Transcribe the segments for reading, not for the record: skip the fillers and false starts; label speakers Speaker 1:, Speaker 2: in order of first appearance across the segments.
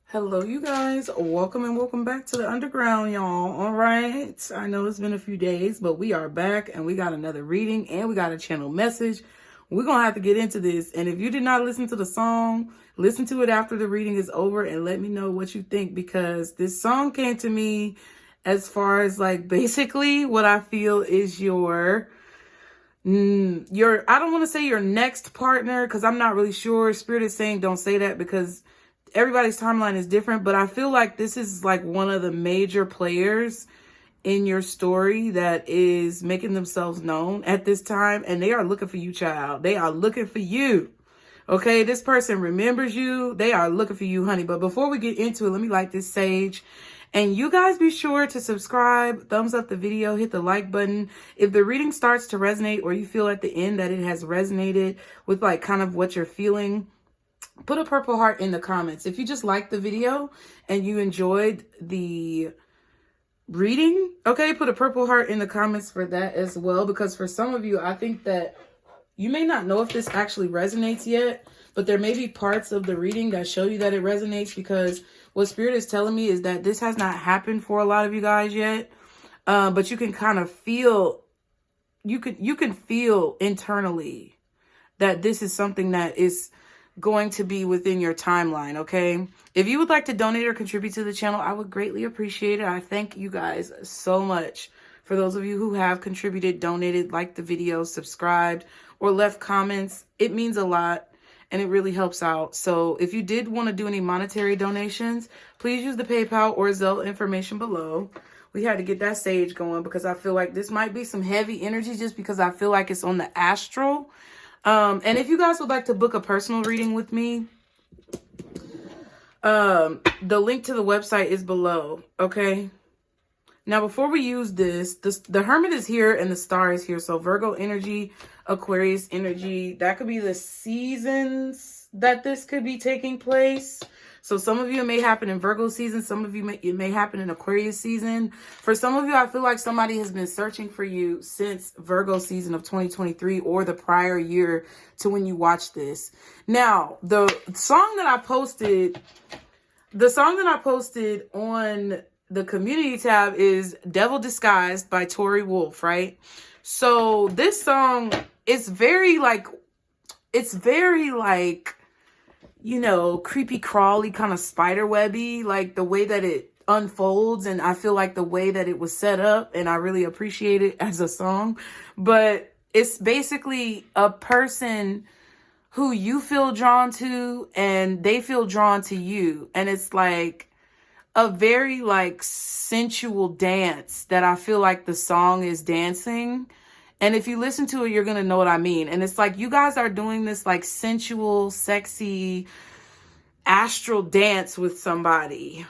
Speaker 1: Hello, you guys. Welcome and welcome back to the underground, y'all. All right. I know it's been a few days, but we are back and we got another reading and we got a channel message. We're going to have to get into this. And if you did not listen to the song, listen to it after the reading is over and let me know what you think, because this song came to me as far as like basically what I feel is your I don't want to say your next partner, because I'm not really sure. Spirit is saying don't say that because everybody's timeline is different, but I feel like this is like one of the major players in your story that is making themselves known at this time, and they are looking for you, child. They are looking for you. Okay, this person remembers you. They are looking for you, honey. But before we get into it, let me light this sage. And you guys be sure to subscribe, thumbs up the video, hit the like button. If the reading starts to resonate or you feel at the end that it has resonated with like kind of what you're feeling, put a purple heart in the comments. If you just liked the video and you enjoyed the reading, okay, put a purple heart in the comments for that as well. Because for some of you, I think that you may not know if this actually resonates yet, but there may be parts of the reading that show you that it resonates, because what Spirit is telling me is that this has not happened for a lot of you guys yet. But you can kind of feel, you can feel internally that this is something that is going to be within your timeline, okay? If you would like to donate or contribute to the channel, I would greatly appreciate it. I thank you guys so much. For those of you who have contributed, donated, liked the video, subscribed, or left comments, it means a lot and it really helps out. So if you did want to do any monetary donations, please use the PayPal or Zelle information below. We had to get that sage going because I feel like this might be some heavy energy, just because I feel like it's on the astral. And if you guys would like to book a personal reading with me, the link to the website is below, okay? Now, before we use this, the Hermit is here and the Star is here. So Virgo energy, Aquarius energy, that could be the seasons that this could be taking place. So some of you, it may happen in Virgo season. Some of you, it may happen in Aquarius season. For some of you, I feel like somebody has been searching for you since Virgo season of 2023 or the prior year to when you watch this. Now, the song that I posted on the community tab is Devil Disguised by Tori Wolf, right? So this song is very like, you know, creepy crawly, kind of spider webby, like the way that it unfolds. And I feel like the way that it was set up, and I really appreciate it as a song. But it's basically a person who you feel drawn to and they feel drawn to you. And it's like a very like sensual dance that I feel like the song is dancing. And if you listen to it, you're going to know what I mean. And it's like you guys are doing this like sensual, sexy, astral dance with somebody.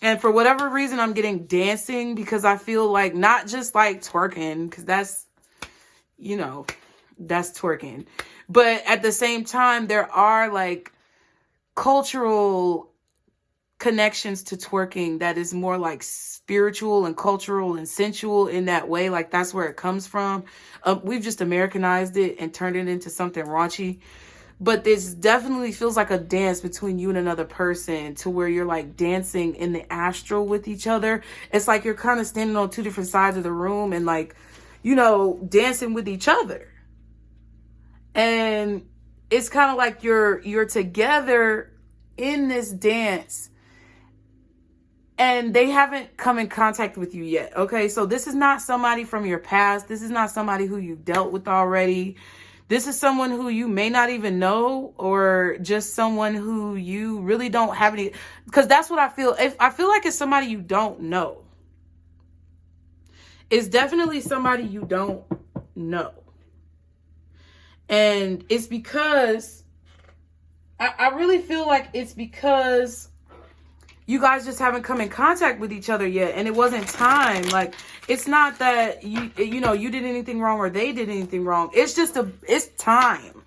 Speaker 1: And for whatever reason, I'm getting dancing, because I feel like not just like twerking, because that's, you know, that's twerking. But at the same time, there are like cultural connections to twerking that is more like spiritual and cultural and sensual in that way. Like that's where it comes from. We've just Americanized it and turned it into something raunchy. But this definitely feels like a dance between you and another person, to where you're like dancing in the astral with each other. It's like you're kind of standing on two different sides of the room and like, you know, dancing with each other. And it's kind of like you're together in this dance, and they haven't come in contact with you yet, okay? So this is not somebody from your past. This is not somebody who you've dealt with already. This is someone who you may not even know, or just someone who you really don't have any, because that's what I feel. I feel like it's somebody you don't know. It's definitely somebody you don't know. And it's because, I really feel like it's because you guys just haven't come in contact with each other yet, and it wasn't time. Like, it's not that you know, you did anything wrong or they did anything wrong. It's just it's time.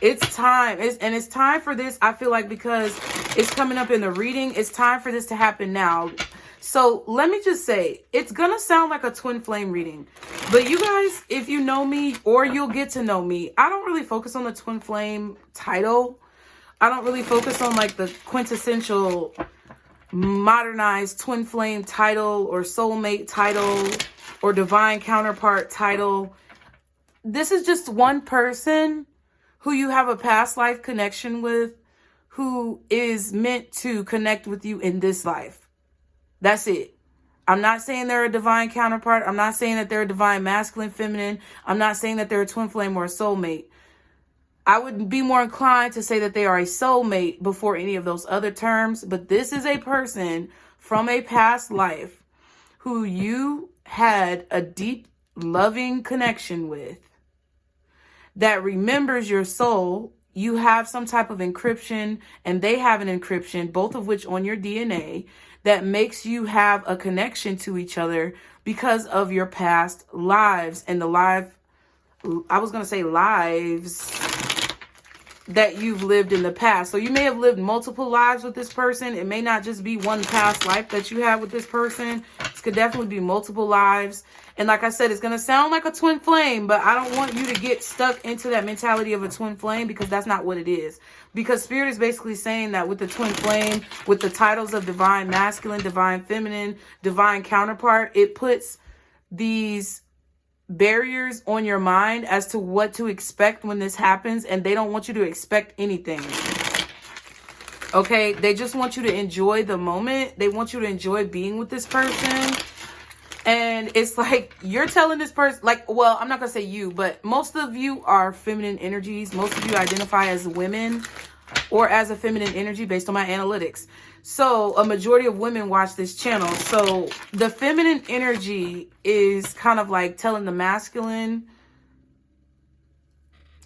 Speaker 1: It's time. And it's time for this, I feel like, because it's coming up in the reading. It's time for this to happen now. So let me just say, it's going to sound like a twin flame reading. But you guys, if you know me, or you'll get to know me, I don't really focus on the twin flame title. I don't really focus on like the quintessential modernized twin flame title or soulmate title or divine counterpart title. This is just one person who you have a past life connection with, who is meant to connect with you in this life. That's it. I'm not saying they're a divine counterpart. I'm not saying that they're a divine masculine, feminine. I'm not saying that they're a twin flame or a soulmate. I would be more inclined to say that they are a soulmate before any of those other terms. But this is a person from a past life who you had a deep, loving connection with, that remembers your soul. You have some type of encryption and they have an encryption, both of which on your DNA, that makes you have a connection to each other because of your past lives and the lives that you've lived in the past. So you may have lived multiple lives with this person. It may not just be one past life that you have with this person. This could definitely be multiple lives. And like I said, it's going to sound like a twin flame, but I don't want you to get stuck into that mentality of a twin flame, because that's not what it is. Because Spirit is basically saying that with the twin flame, with the titles of divine masculine, divine feminine, divine counterpart, it puts these barriers on your mind as to what to expect when this happens, and they don't want you to expect anything. Okay, they just want you to enjoy the moment. They want you to enjoy being with this person. And it's like you're telling this person, like, well, I'm not gonna say you, but most of you are feminine energies. Most of you identify as women or as a feminine energy based on my analytics. So a majority of women watch this channel. So the feminine energy is kind of like telling the masculine,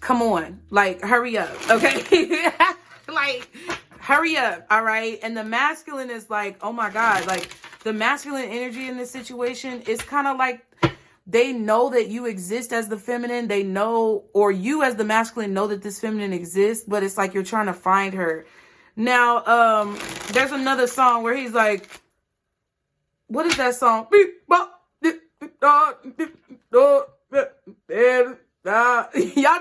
Speaker 1: come on, like, hurry up, okay? Like, hurry up, all right? And the masculine is like, oh my God, like the masculine energy in this situation is kind of like, they know that you exist as the feminine. They know, or you as the masculine know that this feminine exists, but it's like you're trying to find her. Now, there's another song where he's like, what is that song? Y'all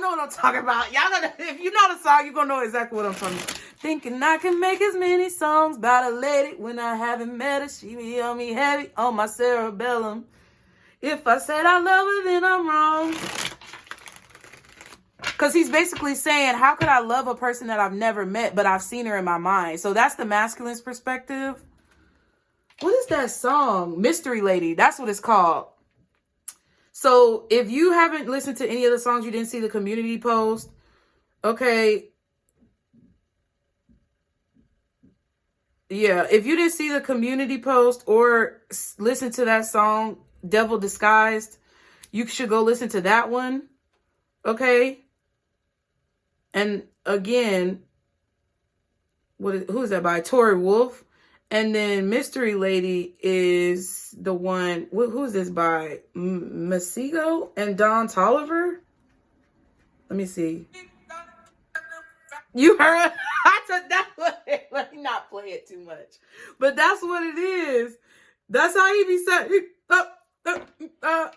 Speaker 1: know what I'm talking about. Y'all know, if you know the song, you're gonna know exactly what I'm talking about. Thinking I can make as many songs about a lady when I haven't met her. She be on me heavy on my cerebellum. If I said I love her, then I'm wrong. Because he's basically saying, how could I love a person that I've never met, but I've seen her in my mind? So that's the masculine's perspective. What is that song? Mystery Lady. That's what it's called. So if you haven't listened to any of the songs, you didn't see the community post. Okay. Yeah. If you didn't see the community post or listen to that song, Devil Disguised, you should go listen to that one. Okay. And again, who is that by? Tori Wolf. And then Mystery Lady is the one, who is this by? Masigo and Don Tolliver? Let me see. You heard? I said that one. Let me not play it too much. But that's what it is. That's how he be saying.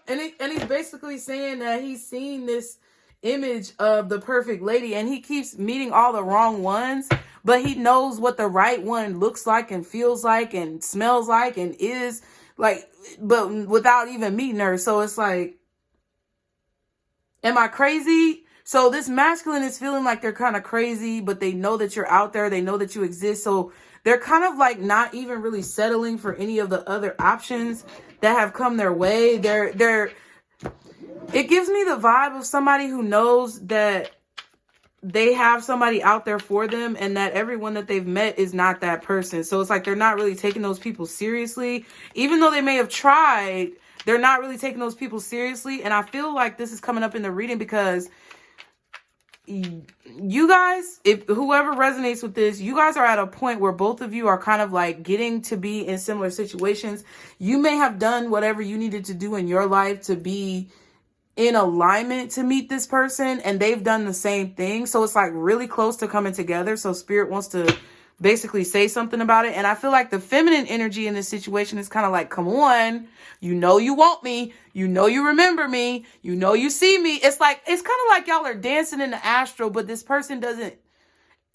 Speaker 1: And he's basically saying that he's seen this image of the perfect lady and he keeps meeting all the wrong ones, but he knows what the right one looks like and feels like and smells like and is like, but without even meeting her. So it's like, am I crazy? So this masculine is feeling like they're kind of crazy, but they know that you're out there. They know that you exist. So they're kind of like not even really settling for any of the other options that have come their way. It gives me the vibe of somebody who knows that they have somebody out there for them and that everyone that they've met is not that person. So it's like they're not really taking those people seriously. Even though they may have tried, they're not really taking those people seriously. And I feel like this is coming up in the reading because you guys, if whoever resonates with this, you guys are at a point where both of you are kind of like getting to be in similar situations. You may have done whatever you needed to do in your life to be in alignment to meet this person, and they've done the same thing. So it's like really close to coming together. So Spirit wants to basically say something about it. And I feel like the feminine energy in this situation is kind of like, come on, you know you want me, you know you remember me, you know you see me. It's like, it's kind of like y'all are dancing in the astral, but this person doesn't,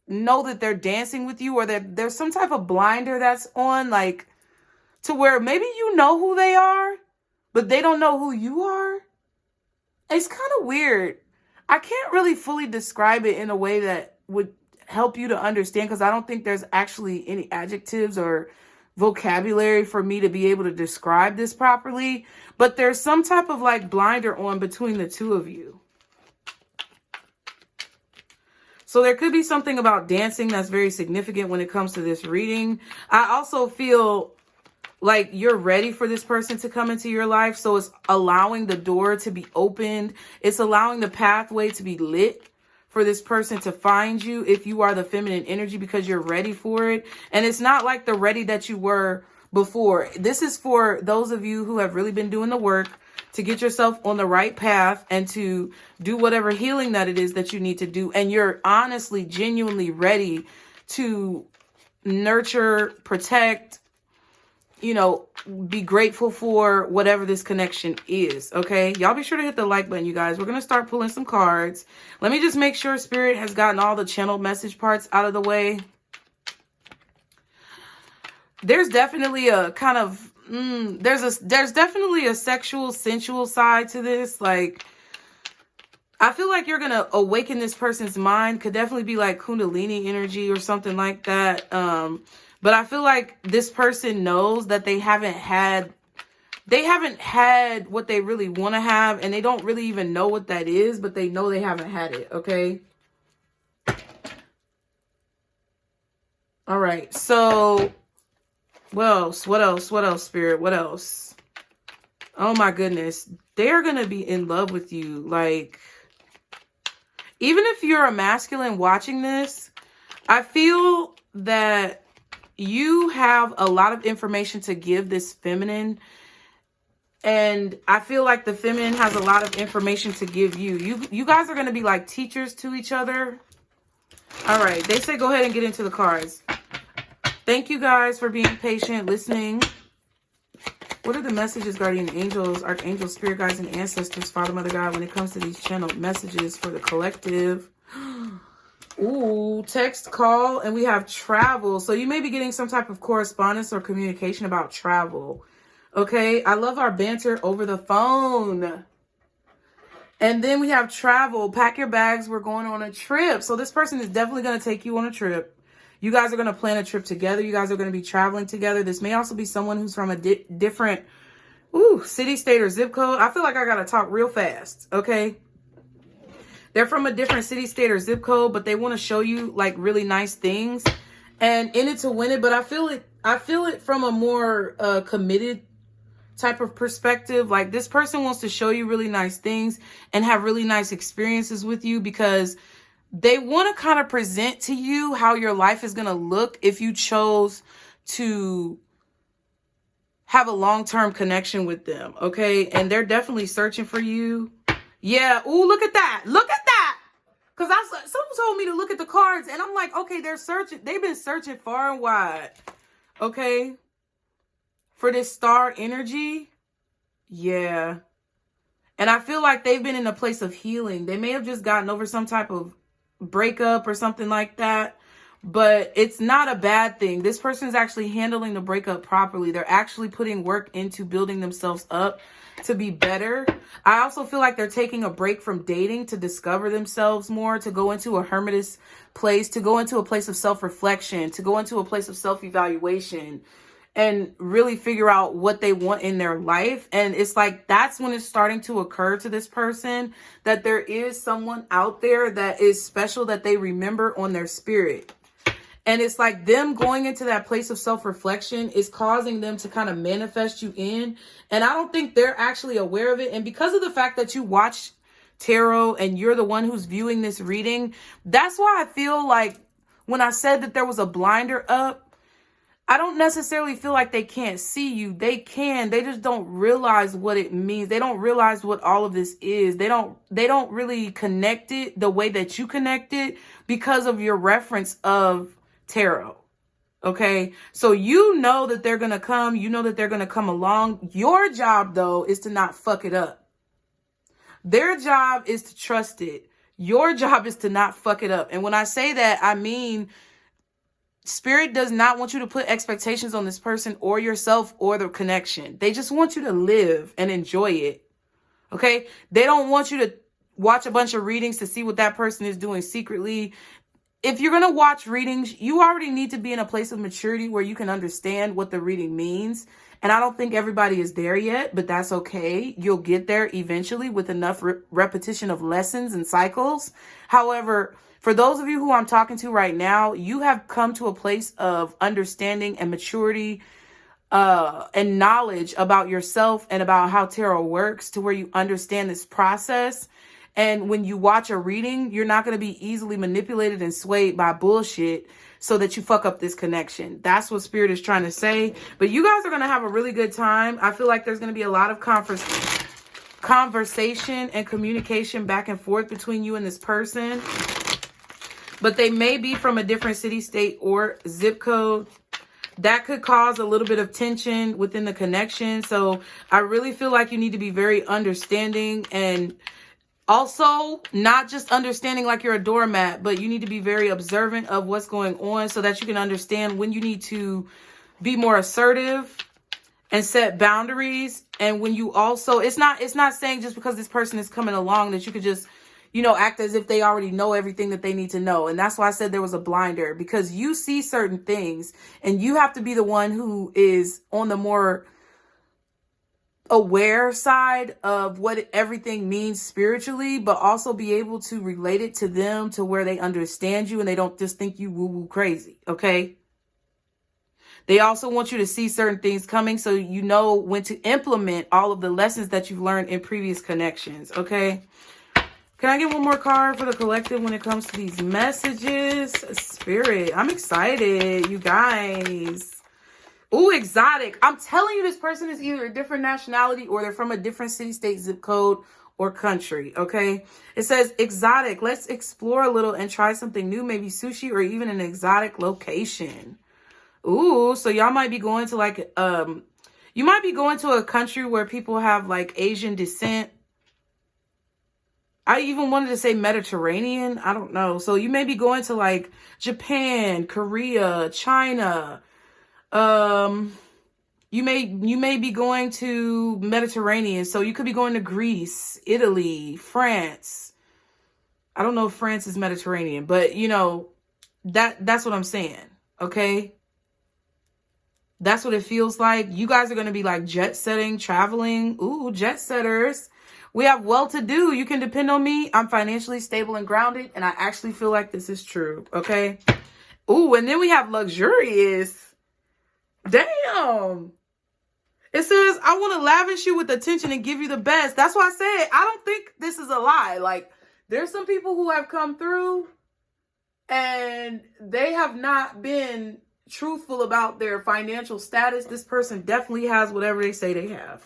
Speaker 1: know that they're dancing with you, or that there's some type of blinder that's on, like, to where maybe you know who they are, but they don't know who you are. It's kind of weird. I can't really fully describe it in a way that would help you to understand, because I don't think there's actually any adjectives or vocabulary for me to be able to describe this properly. But there's some type of like blinder on between the two of you. So there could be something about dancing that's very significant when it comes to this reading. I also feel like you're ready for this person to come into your life. So it's allowing the door to be opened. It's allowing the pathway to be lit for this person to find you if you are the feminine energy, because you're ready for it. And it's not like the ready that you were before. This is for those of you who have really been doing the work to get yourself on the right path and to do whatever healing that it is that you need to do. And you're honestly, genuinely ready to nurture, protect, you know, be grateful for whatever this connection is. Okay, y'all be sure to hit the like button, you guys. We're gonna start pulling some cards. Let me just make sure Spirit has gotten all the channeled message parts out of the way. There's definitely a kind of there's definitely a sexual, sensual side to this. Like, I feel like you're gonna awaken this person's mind. Could definitely be like Kundalini energy or something like that. But I feel like this person knows that they haven't had what they really want to have, and they don't really even know what that is, but they know they haven't had it, okay? All right, so what else? What else? What else, Spirit? What else? Oh my goodness. They're going to be in love with you. Like, even if you're a masculine watching this, I feel that you have a lot of information to give this feminine. And I feel like the feminine has a lot of information to give you. You guys are going to be like teachers to each other. All right. They say go ahead and get into the cards. Thank you guys for being patient, listening. What are the messages, guardian angels, archangels, spirit guides, and ancestors, Father, Mother, God, when it comes to these channeled messages for the collective? Ooh, text, call, and we have travel. So you may be getting some type of correspondence or communication about travel. Okay, I love our banter over the phone. And then we have travel. Pack your bags. We're going on a trip. So this person is definitely going to take you on a trip. You guys are going to plan a trip together. You guys are going to be traveling together. This may also be someone who's from a different city, state, or zip code. I feel like I got to talk real fast. Okay. They're from a different city, state, or zip code, but they want to show you like really nice things and in it to win it. But I feel it from a more committed type of perspective. Like, this person wants to show you really nice things and have really nice experiences with you, because they want to kind of present to you how your life is going to look if you chose to have a long-term connection with them. Okay. And they're definitely searching for you. Yeah. Ooh, look at that. Look at that. Because someone told me to look at the cards, and I'm like, okay, they're searching. They've been searching far and wide. Okay. For this star energy. Yeah. And I feel like they've been in a place of healing. They may have just gotten over some type of breakup or something like that. But it's not a bad thing. This person is actually handling the breakup properly. They're actually putting work into building themselves up to be better. I also feel like they're taking a break from dating to discover themselves more, to go into a hermitous place, to go into a place of self-reflection, to go into a place of self-evaluation, and really figure out what they want in their life. And it's like, that's when it's starting to occur to this person that there is someone out there that is special, that they remember on their spirit. And it's like them going into that place of self-reflection is causing them to kind of manifest you in. And I don't think they're actually aware of it. And because of the fact that you watch tarot and you're the one who's viewing this reading, that's why I feel like when I said that there was a blinder up, I don't necessarily feel like they can't see you. They can. They just don't realize what it means. They don't realize what all of this is. They don't really connect it the way that you connect it because of your reference of tarot. Okay. So you know that they're going to come. You know that they're going to come along. Your job, though, is to not fuck it up. Their job is to trust it. Your job is to not fuck it up. And when I say that, I mean, Spirit does not want you to put expectations on this person or yourself or the connection. They just want you to live and enjoy it. Okay? They don't want you to watch a bunch of readings to see what that person is doing secretly. If you're going to watch readings, you already need to be in a place of maturity where you can understand what the reading means. And I don't think everybody is there yet, but that's okay. You'll get there eventually with enough repetition of lessons and cycles. However, for those of you who I'm talking to right now, you have come to a place of understanding and maturity and knowledge about yourself and about how tarot works to where you understand this process. And when you watch a reading, you're not going to be easily manipulated and swayed by bullshit so that you fuck up this connection. That's what Spirit is trying to say. But you guys are going to have a really good time. I feel like there's going to be a lot of conversation and communication back and forth between you and this person. But they may be from a different city, state, or zip code. That could cause a little bit of tension within the connection. So I really feel like you need to be very understanding, and also not just understanding like you're a doormat, but you need to be very observant of what's going on so that you can understand when you need to be more assertive and set boundaries. And when you also, it's not saying just because this person is coming along that you could just, you know, act as if they already know everything that they need to know. And that's why I said there was a blinder, because you see certain things and you have to be the one who is on the more aware side of what everything means spiritually, but also be able to relate it to them to where they understand you and they don't just think you woo-woo crazy, okay? They also want you to see certain things coming so you know when to implement all of the lessons that you've learned in previous connections, okay? Can I get one more card for the collective when it comes to these messages? Spirit, I'm excited, you guys. Ooh, exotic. I'm telling you, this person is either a different nationality or they're from a different city, state, zip code, or country, okay? It says exotic. Let's explore a little and try something new, maybe sushi or even an exotic location. Ooh, so y'all might be going to like, you might be going to a country where people have like Asian descent. I even wanted to say Mediterranean. I don't know. So you may be going to like Japan, Korea, China. You may be going to Mediterranean. So you could be going to Greece, Italy, France. I don't know if France is Mediterranean, but you know, that's what I'm saying. Okay. That's what it feels like. You guys are going to be like jet setting, traveling. Ooh, jet setters. We have well-to-do. You can depend on me. I'm financially stable and grounded, and I actually feel like this is true, okay? Ooh, and then we have luxurious. Damn. It says, I want to lavish you with attention and give you the best. That's why I said, I don't think this is a lie. Like, there's some people who have come through, and they have not been truthful about their financial status. This person definitely has whatever they say they have.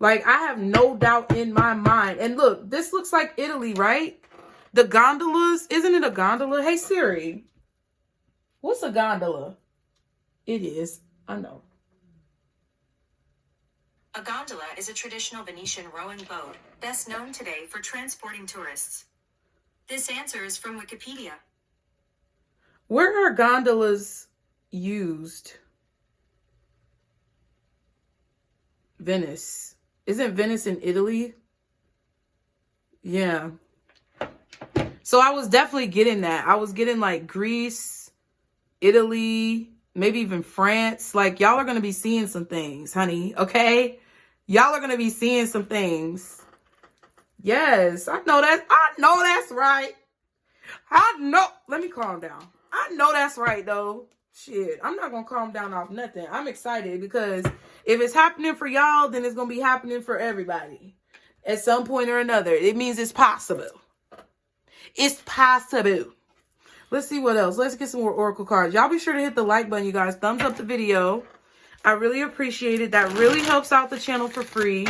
Speaker 1: Like, I have no doubt in my mind. And look, this looks like Italy, right? The gondolas. Isn't it a gondola? Hey, Siri. What's a gondola? It is. I know.
Speaker 2: A gondola is a traditional Venetian rowing boat, best known today for transporting tourists. This answer is from Wikipedia.
Speaker 1: Where are gondolas used? Venice. Isn't Venice in Italy? Yeah. So I was definitely getting that. I was getting like Greece, Italy, maybe even France. Like, y'all are going to be seeing some things, honey. Okay? Y'all are going to be seeing some things. Yes, I know that. I know that's right. I know. Let me calm down. I know that's right, though. Shit, I'm not going to calm down off nothing. I'm excited because if it's happening for y'all, then it's going to be happening for everybody at some point or another. It means it's possible. It's possible. Let's see what else. Let's get some more oracle cards. Y'all be sure to hit the like button, you guys. Thumbs up the video. I really appreciate it. That really helps out the channel for free.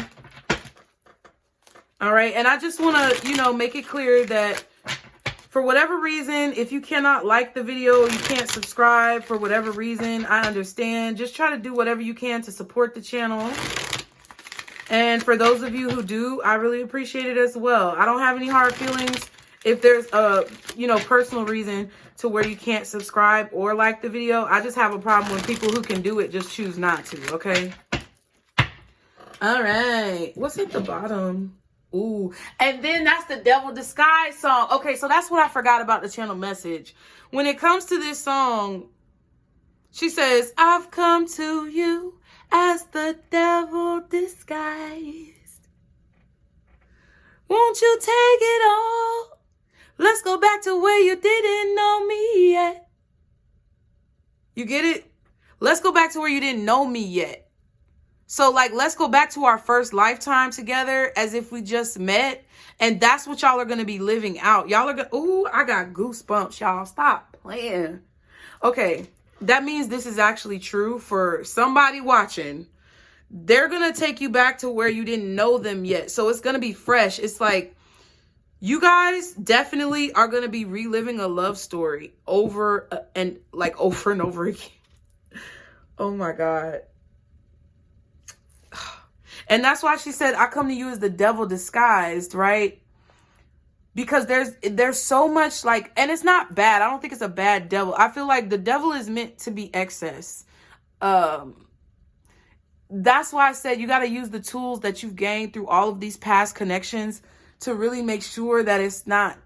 Speaker 1: All right. And I just want to, you know, make it clear that for whatever reason, if you cannot like the video, you can't subscribe for whatever reason, I understand. Just try to do whatever you can to support the channel. And for those of you who do, I really appreciate it as well. I don't have any hard feelings. if there's a, you know, personal reason to where you can't subscribe or like the video, I just have a problem when people who can do it just choose not to, okay? All right. What's at the bottom? Ooh. And then that's the Devil Disguise song. Okay, so that's what I forgot about the channel message. When it comes to this song, she says, I've come to you as the devil disguised. Won't you take it all? Let's go back to where you didn't know me yet. You get it? Let's go back to where you didn't know me yet. So, like, let's go back to our first lifetime together as if we just met. And that's what y'all are going to be living out. Y'all are going to... Ooh, I got goosebumps, y'all. Stop playing. Okay, that means this is actually true for somebody watching. They're going to take you back to where you didn't know them yet. So it's going to be fresh. It's like, you guys definitely are going to be reliving a love story over and over again. Oh my God. And that's why she said, I come to you as the devil disguised, right? Because there's so much, like, and it's not bad. I don't think it's a bad devil. I feel like the devil is meant to be excess. That's why I said you got to use the tools that you've gained through all of these past connections to really make sure that it's not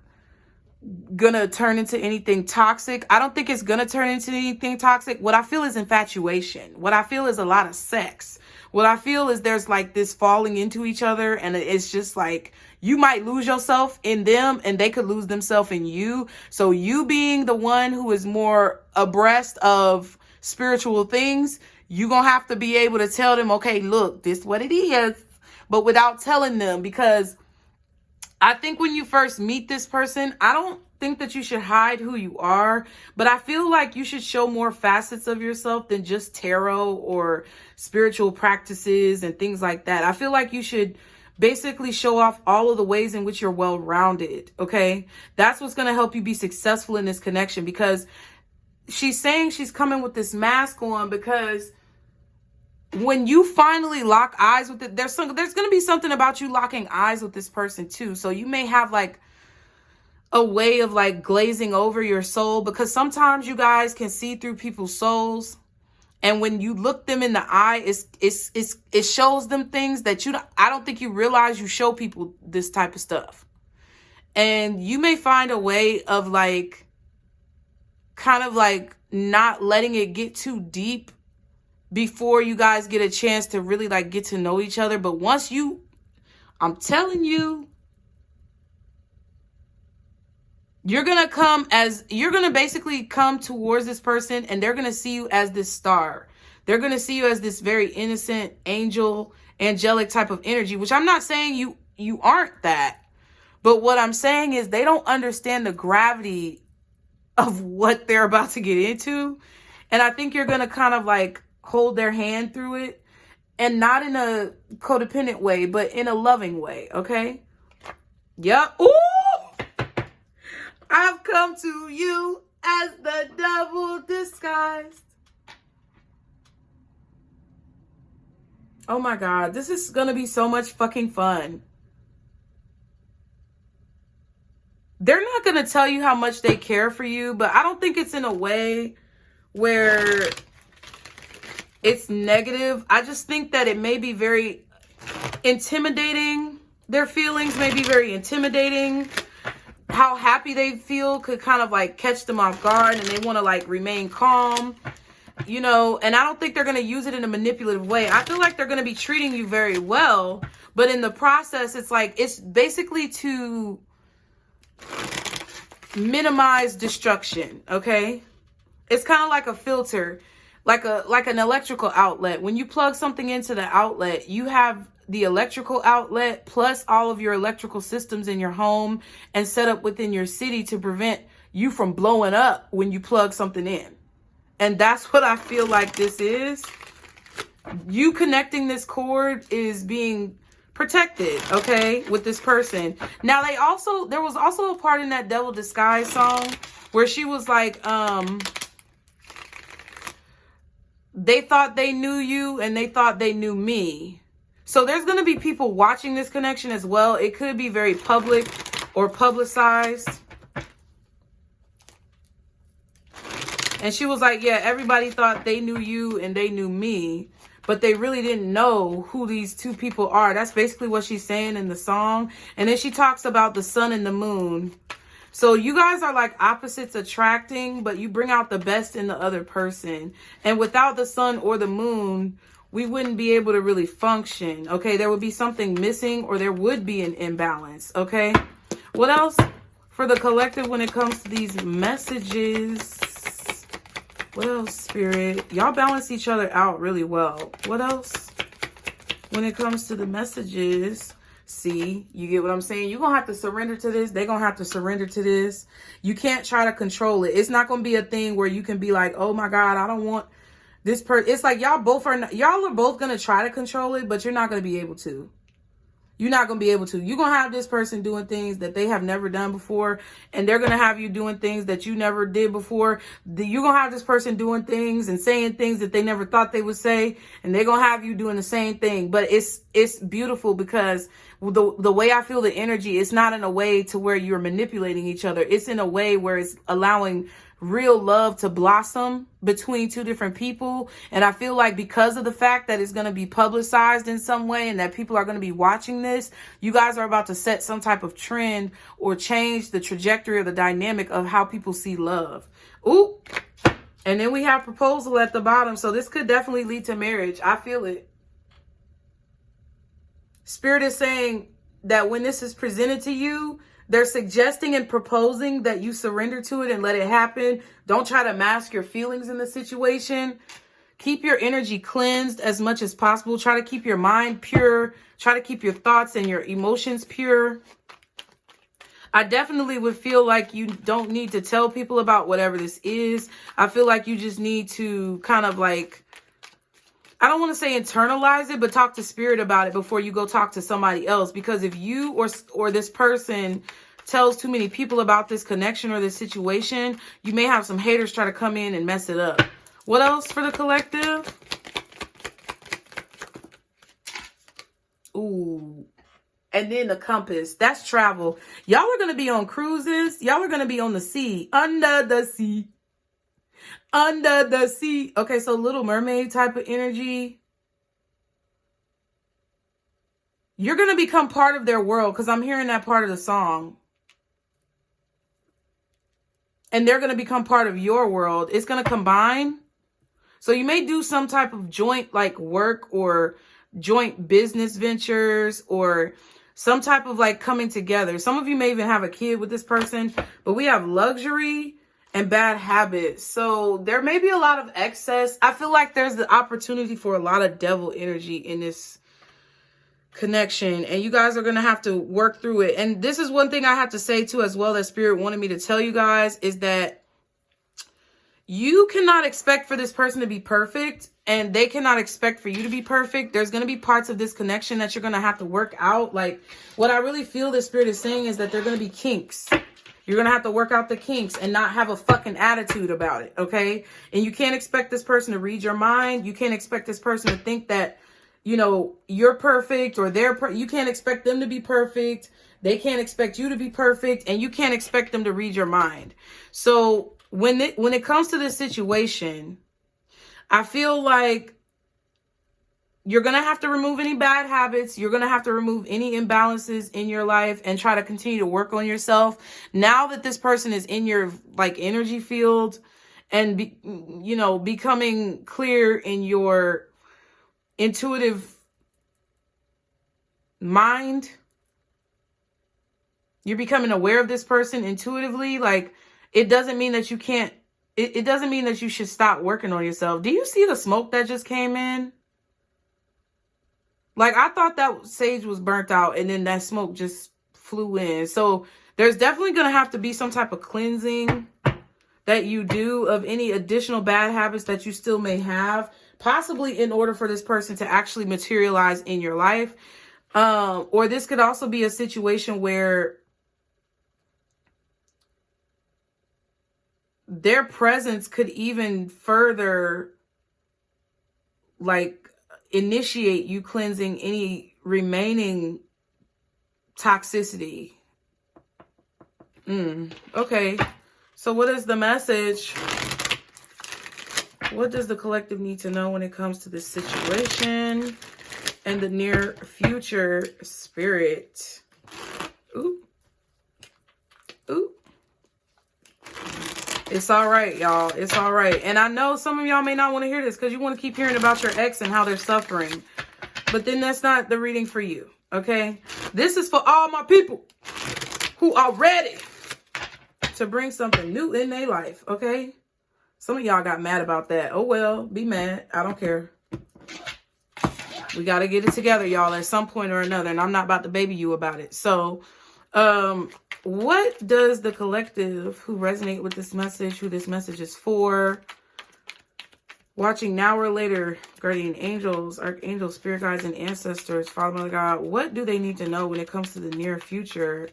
Speaker 1: gonna turn into anything toxic. I don't think it's gonna turn into anything toxic. What I feel is infatuation. What I feel is a lot of sex. What I feel is there's like this falling into each other, and it's just like you might lose yourself in them and they could lose themselves in you. So you being the one who is more abreast of spiritual things, you're gonna have to be able to tell them, okay, look, this is what it is, but without telling them, because I think when you first meet this person, I don't think that you should hide who you are, but I feel like you should show more facets of yourself than just tarot or spiritual practices and things like that. I feel like you should basically show off all of the ways in which you're well-rounded, okay? That's what's going to help you be successful in this connection, because she's saying she's coming with this mask on because when you finally lock eyes with it, there's going to be something about you locking eyes with this person too. So you may have like a way of like glazing over your soul, because sometimes you guys can see through people's souls. And when you look them in the eye, it shows them things that I don't think you realize you show people this type of stuff. And you may find a way of like, kind of like not letting it get too deep before you guys get a chance to really like get to know each other. But once I'm telling you, you're going to basically come towards this person and they're going to see you as this star. They're going to see you as this very innocent, angelic type of energy, which I'm not saying you aren't that. But what I'm saying is they don't understand the gravity of what they're about to get into. And I think you're going to kind of like hold their hand through it, and not in a codependent way, but in a loving way. Okay. Yep. Ooh! I've come to you as the devil disguised. Oh my God. This is going to be so much fucking fun. They're not going to tell you how much they care for you, but I don't think it's in a way where it's negative. I just think that it may be very intimidating. Their feelings may be very intimidating. How happy they feel could kind of like catch them off guard, and they want to like remain calm, you know, and I don't think they're going to use it in a manipulative way. I feel like they're going to be treating you very well, but in the process, it's like, it's basically to minimize destruction. Okay. It's kind of like a filter, like an electrical outlet. When you plug something into the outlet, you have the electrical outlet plus all of your electrical systems in your home and set up within your city to prevent you from blowing up when you plug something in. And that's what I feel like this is. You connecting this cord is being protected, okay, with this person. Now there was also a part in that Devil Disguise song where she was like, they thought they knew you and they thought they knew me. So there's going to be people watching this connection as well. It could be very public, or publicized. And she was like, yeah, everybody thought they knew you and they knew me, but they really didn't know who these two people are. That's basically what she's saying in the song. And then she talks about the sun and the moon. So you guys are like opposites attracting, but you bring out the best in the other person. And without the sun or the moon, we wouldn't be able to really function. Okay, there would be something missing, or there would be an imbalance. Okay, what else for the collective when it comes to these messages? What else, Spirit? Y'all balance each other out really well. What else when it comes to the messages? See, you get what I'm saying? You're going to have to surrender to this. They're going to have to surrender to this. You can't try to control it. It's not going to be a thing where you can be like, oh my God, I don't want this person. It's like y'all are both going to try to control it, but you're not going to be able to. You're not going to be able to. You're going to have this person doing things that they have never done before. And they're going to have you doing things that you never did before. You're going to have this person doing things and saying things that they never thought they would say. And they're going to have you doing the same thing. But it's beautiful because the way I feel the energy, it's not in a way to where you're manipulating each other. It's in a way where it's allowing real love to blossom between two different people. And I feel like because of the fact that it's going to be publicized in some way and that people are going to be watching this, you guys are about to set some type of trend or change the trajectory or the dynamic of how people see love. Ooh. And then we have proposal at the bottom. So this could definitely lead to marriage. I feel it. Spirit is saying that when this is presented to you, they're suggesting and proposing that you surrender to it and let it happen. Don't try to mask your feelings in the situation. Keep your energy cleansed as much as possible. Try to keep your mind pure. Try to keep your thoughts and your emotions pure. I definitely would feel like you don't need to tell people about whatever this is. I feel like you just need to kind of like, I don't want to say internalize it, but talk to spirit about it before you go talk to somebody else. Because if you or this person tells too many people about this connection or this situation, you may have some haters try to come in and mess it up. What else for the collective? Ooh. And then the compass. That's travel. Y'all are going to be on cruises. Y'all are going to be on the sea. Under the sea. Under the sea. Okay, so Little Mermaid type of energy. You're going to become part of their world because I'm hearing that part of the song. And they're going to become part of your world. It's going to combine. So you may do some type of joint like work or joint business ventures or some type of like coming together. Some of you may even have a kid with this person, but we have luxury and bad habits. So there may be a lot of excess. I feel like there's the opportunity for a lot of devil energy in this connection, and you guys are going to have to work through it. And this is one thing I have to say too as well that Spirit wanted me to tell you guys is that you cannot expect for this person to be perfect, and they cannot expect for you to be perfect. There's going to be parts of this connection that you're going to have to work out. Like what I really feel the Spirit is saying is that there are going to be kinks. You're going to have to work out the kinks and not have a fucking attitude about it, okay? And you can't expect this person to read your mind. You can't expect this person to think that, you know, you're perfect or you can't expect them to be perfect. They can't expect you to be perfect, and you can't expect them to read your mind. So when it comes to this situation, I feel like you're going to have to remove any bad habits. You're going to have to remove any imbalances in your life and try to continue to work on yourself. Now that this person is in your like energy field and becoming clear in your intuitive mind, you're becoming aware of this person intuitively. Like it doesn't mean that you can't, it doesn't mean that you should stop working on yourself. Do you see the smoke that just came in? Like, I thought that sage was burnt out and then that smoke just flew in. So there's definitely going to have to be some type of cleansing that you do of any additional bad habits that you still may have, possibly in order for this person to actually materialize in your life. Or this could also be a situation where their presence could even further like initiate you cleansing any remaining toxicity. Okay. So what is the message? What does the collective need to know when it comes to this situation and the near future, Spirit? Ooh. Ooh. It's all right, y'all. It's all right. And I know some of y'all may not want to hear this because you want to keep hearing about your ex and how they're suffering. But then that's not the reading for you, okay? This is for all my people who are ready to bring something new in their life, okay? Some of y'all got mad about that. Oh, well, be mad. I don't care. We got to get it together, y'all, at some point or another. And I'm not about to baby you about it. So, what does the collective who resonate with this message, who this message is for, watching now or later, guardian angels, archangels, spirit guides, and ancestors, Father, Mother, God, what do they need to know when it comes to the near future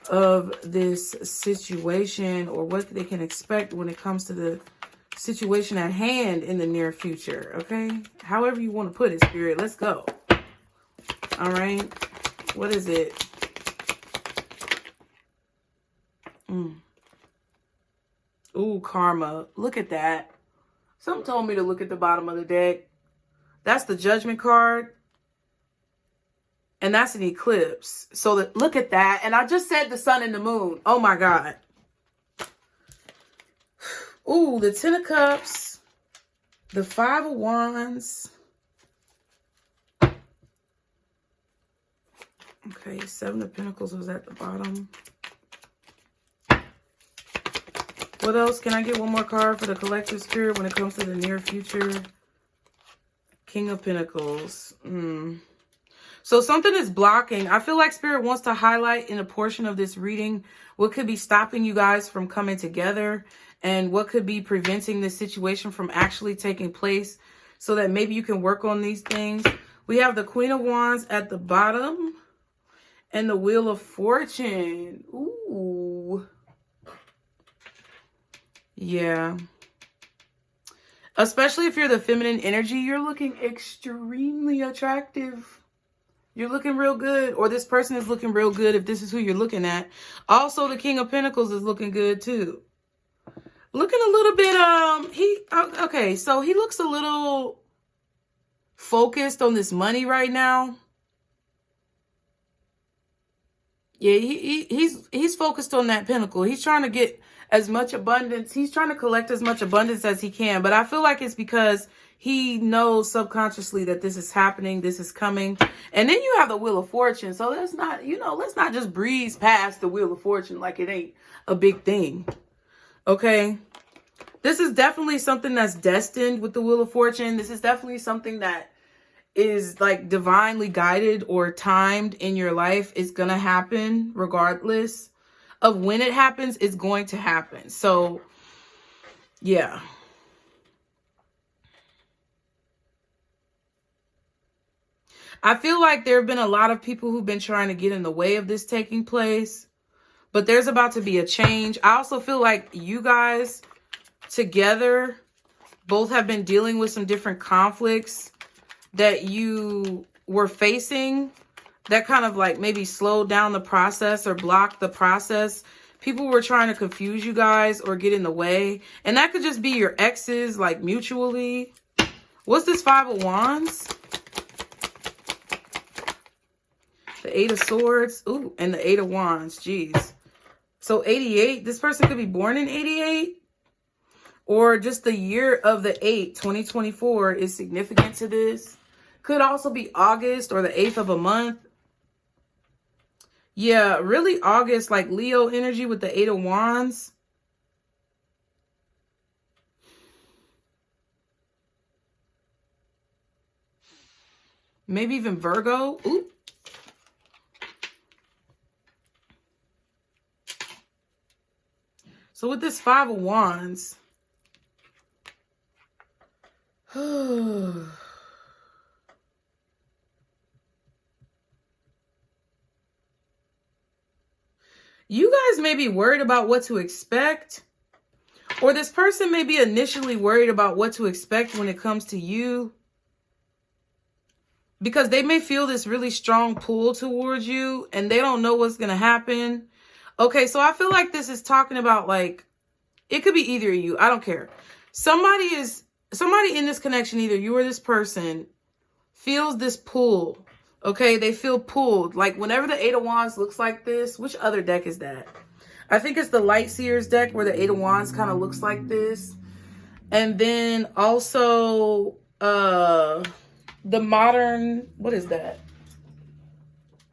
Speaker 1: of this situation, or what they can expect when it comes to the situation at hand in the near future? Okay, however you want to put it, Spirit, let's go. All right, what is it? Ooh, karma. Look at that. Something told me to look at the bottom of the deck. That's the Judgment card. And that's an eclipse. So look at that. And I just said the sun and the moon. Oh my God. Ooh, the Ten of Cups. The Five of Wands. Okay, Seven of Pentacles was at the bottom. What else? Can I get one more card for the collective, Spirit, when it comes to the near future? King of Pentacles. So something is blocking. I feel like Spirit wants to highlight in a portion of this reading what could be stopping you guys from coming together and what could be preventing this situation from actually taking place so that maybe you can work on these things. We have the Queen of Wands at the bottom and the Wheel of Fortune. Ooh. Yeah. Especially if you're the feminine energy, you're looking extremely attractive. You're looking real good, or this person is looking real good if this is who you're looking at. Also, the King of Pentacles is looking good too. Looking a little bit, okay, so he looks a little focused on this money right now. Yeah, he's focused on that pentacle. He's trying to get as much abundance. He's trying to collect as much abundance as he can. But I feel like it's because he knows subconsciously that this is happening. This is coming. And then you have the Wheel of Fortune. So let's not, let's not just breeze past the Wheel of Fortune like it ain't a big thing. Okay. This is definitely something that's destined with the Wheel of Fortune. This is definitely something that is like divinely guided or timed in your life. It's going to happen regardless of when it happens. It's going to happen. So yeah. I feel like there have been a lot of people who've been trying to get in the way of this taking place, but there's about to be a change. I also feel like you guys together both have been dealing with some different conflicts that you were facing that kind of like maybe slowed down the process or blocked the process. People were trying to confuse you guys or get in the way. And that could just be your exes, like mutually. What's this Five of Wands? The Eight of Swords. Ooh, and the Eight of Wands. Jeez. So 88. This person could be born in 88. Or just the year of the 8, 2024 is significant to this. Could also be August or the 8th of a month. Yeah, really August, like Leo energy with the Eight of Wands. Maybe even Virgo. Ooh. So with this Five of Wands. You guys may be worried about what to expect, or this person may be initially worried about what to expect when it comes to you, because they may feel this really strong pull towards you and they don't know what's going to happen. Okay, so I feel like this is talking about, like, it could be either of you. I don't care. Somebody in this connection, either you or this person, feels this pull. Okay, they feel pulled. Like whenever the Eight of Wands looks like this, which other deck is that? I think it's the Light Seers deck where the Eight of Wands kind of looks like this. And then also the modern, what is that?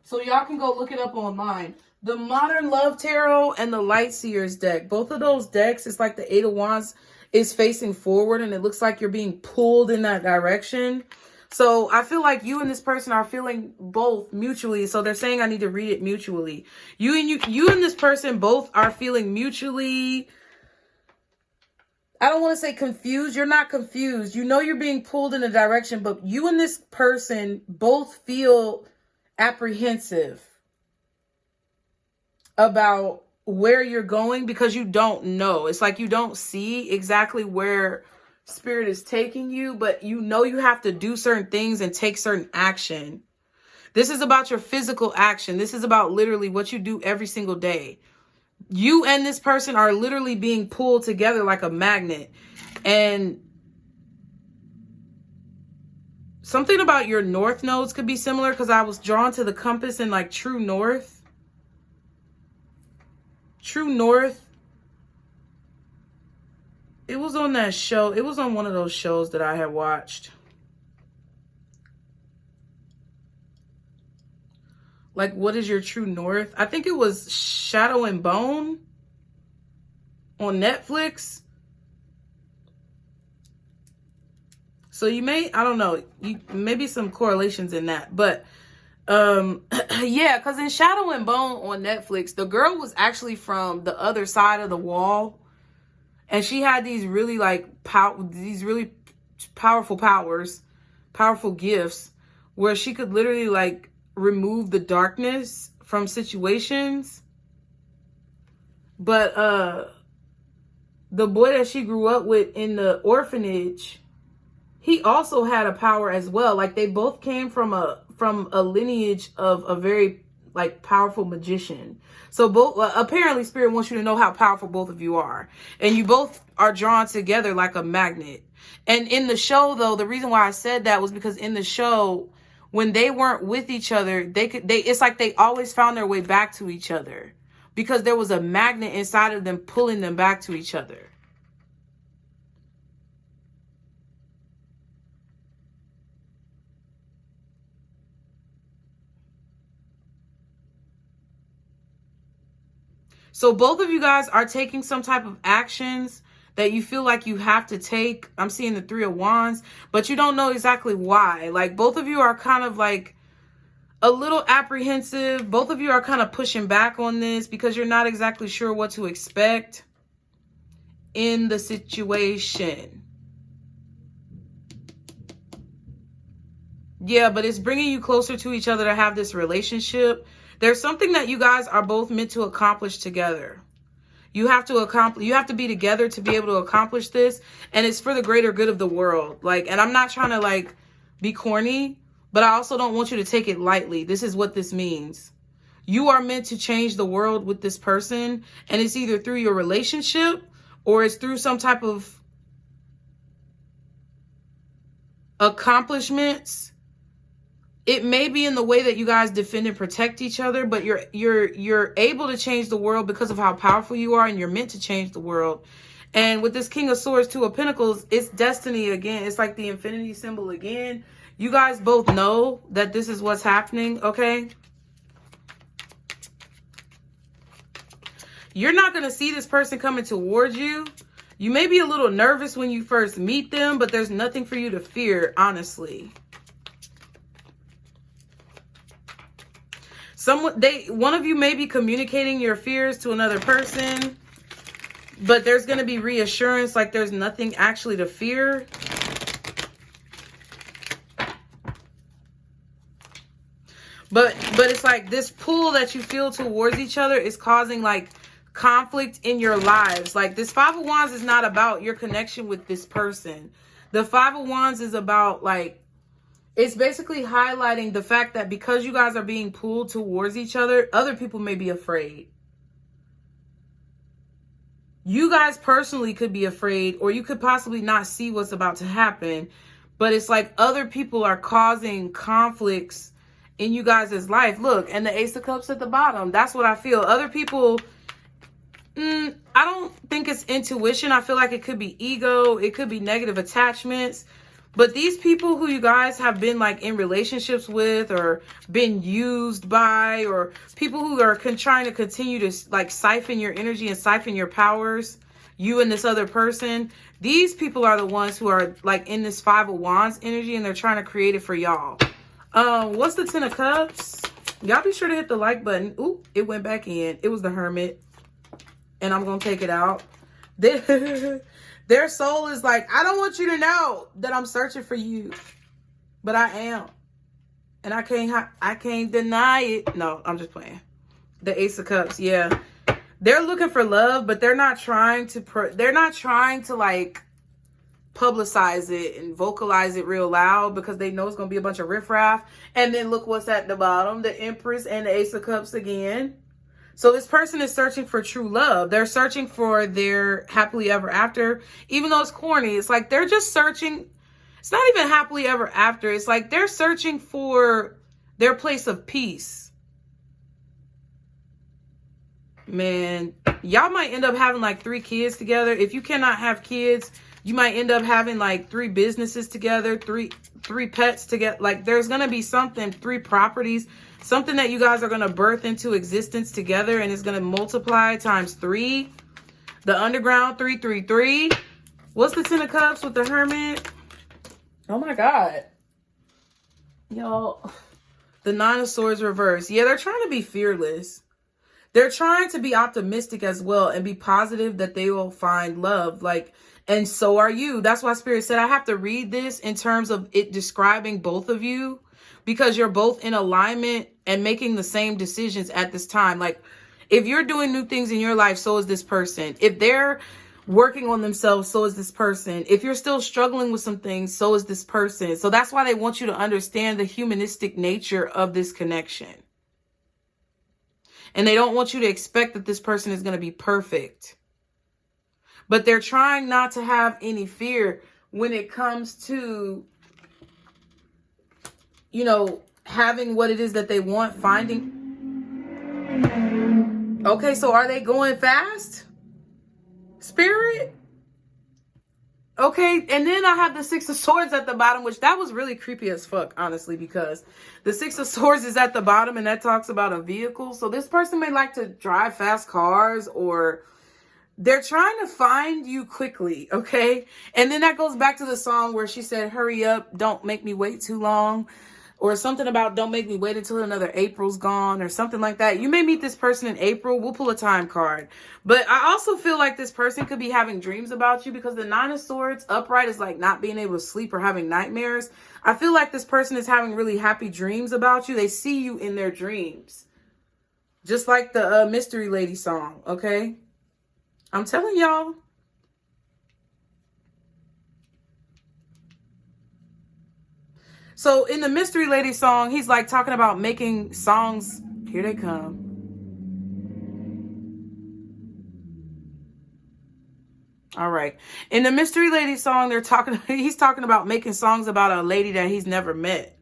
Speaker 1: So y'all can go look it up online. The modern Love Tarot and the Light Seers deck. Both of those decks, it's like the Eight of Wands is facing forward and it looks like you're being pulled in that direction. So I feel like you and this person are feeling both mutually. So they're saying I need to read it mutually. You and this person both are feeling mutually, I don't want to say confused. You're not confused. You know you're being pulled in a direction, but you and this person both feel apprehensive about where you're going because you don't know. It's like you don't see exactly where Spirit is taking you, but you know you have to do certain things and take certain action. This is about your physical action. This is about literally what you do every single day. You and this person are literally being pulled together like a magnet. And something about your north nodes could be similar because I was drawn to the compass and like true north. True north. It was on that show. It was on one of those shows that I had watched. Like, what is your true north? I think it was Shadow and Bone on Netflix. So you may, I don't know, maybe some correlations in that. But yeah, because in Shadow and Bone on Netflix, the girl was actually from the other side of the wall. And she had these really really powerful powers, powerful gifts, where she could literally like remove the darkness from situations. But the boy that she grew up with in the orphanage, he also had a power as well. Like they both came from a lineage of a very like powerful magician. So both apparently Spirit wants you to know how powerful both of you are, and you both are drawn together like a magnet. And in the show, though, the reason why I said that was because in the show, when they weren't with each other, it's like they always found their way back to each other because there was a magnet inside of them pulling them back to each other. So both of you guys are taking some type of actions that you feel like you have to take. I'm seeing the Three of Wands, but you don't know exactly why. Like both of you are kind of like a little apprehensive. Both of you are kind of pushing back on this because you're not exactly sure what to expect in the situation. Yeah, but it's bringing you closer to each other to have this relationship. There's something that you guys are both meant to accomplish together. You have to be together to be able to accomplish this. And it's for the greater good of the world. Like, and I'm not trying to like be corny, but I also don't want you to take it lightly. This is what this means. You are meant to change the world with this person. And it's either through your relationship or it's through some type of accomplishments. It may be in the way that you guys defend and protect each other, but you're able to change the world because of how powerful you are, and you're meant to change the world. And with this King of Swords, Two of Pentacles, it's destiny again. It's like the infinity symbol again. You guys both know that this is what's happening, okay? You're not going to see this person coming towards you. You may be a little nervous when you first meet them, but there's nothing for you to fear, honestly. One of you may be communicating your fears to another person, but there's going to be reassurance, like there's nothing actually to fear. But it's like this pull that you feel towards each other is causing like conflict in your lives. Like this Five of Wands is not about your connection with this person. The Five of Wands is about like, it's basically highlighting the fact that because you guys are being pulled towards each other, other people may be afraid. You guys personally could be afraid, or you could possibly not see what's about to happen. But it's like other people are causing conflicts in you guys' life. Look, and the Ace of Cups at the bottom. That's what I feel. Other people, I don't think it's intuition. I feel like it could be ego. It could be negative attachments. But these people who you guys have been like in relationships with, or been used by, or people who are trying to continue to like siphon your energy and siphon your powers, you and this other person, these people are the ones who are like in this Five of Wands energy, and they're trying to create it for y'all. What's the Ten of Cups? Y'all be sure to hit the like button. Ooh, it went back in. It was the Hermit. And I'm going to take it out. Their soul is like, I don't want you to know that I'm searching for you. But I am. And I can't deny it. No, I'm just playing. The Ace of Cups, yeah. They're looking for love, but they're not trying to like publicize it and vocalize it real loud, because they know it's going to be a bunch of riffraff. And then look what's at the bottom, the Empress and the Ace of Cups again. So this person is searching for true love. They're searching for their happily ever after, even though it's corny. It's like they're just searching. It's not even happily ever after. It's like they're searching for their place of peace. Man, y'all might end up having like 3 kids together. If you cannot have kids, you might end up having like 3 businesses together, three pets together. Like there's going to be something, 3 properties, something that you guys are going to birth into existence together, and it's going to multiply times 3. The Underground, 333. What's the Ten of Cups with the Hermit? Oh my God. Y'all, the Nine of Swords reverse. Yeah, they're trying to be fearless. They're trying to be optimistic as well and be positive that they will find love. Like, and so are you. That's why Spirit said I have to read this in terms of it describing both of you, because you're both in alignment and making the same decisions at this time. Like, if you're doing new things in your life, so is this person. If they're working on themselves, so is this person. If you're still struggling with some things, so is this person. So that's why they want you to understand the humanistic nature of this connection. And they don't want you to expect that this person is going to be perfect. But they're trying not to have any fear when it comes to, you know, having what it is that they want, finding. Okay, so are they going fast? Spirit? Okay, and then I have the Six of Swords at the bottom, which that was really creepy as fuck, honestly, because the Six of Swords is at the bottom, and that talks about a vehicle. So this person may like to drive fast cars, or they're trying to find you quickly, okay? And then that goes back to the song where she said, hurry up, don't make me wait too long. Or something about don't make me wait until another April's gone, or something like that. You may meet this person in April. We'll pull a time card. But I also feel like this person could be having dreams about you, because the Nine of Swords upright is like not being able to sleep or having nightmares. I feel like this person is having really happy dreams about you. They see you in their dreams. Just like the Mystery Lady song, okay? I'm telling y'all. So in the Mystery Lady song, he's like talking about making songs. Here they come. All right. In the Mystery Lady song, he's talking about making songs about a lady that he's never met.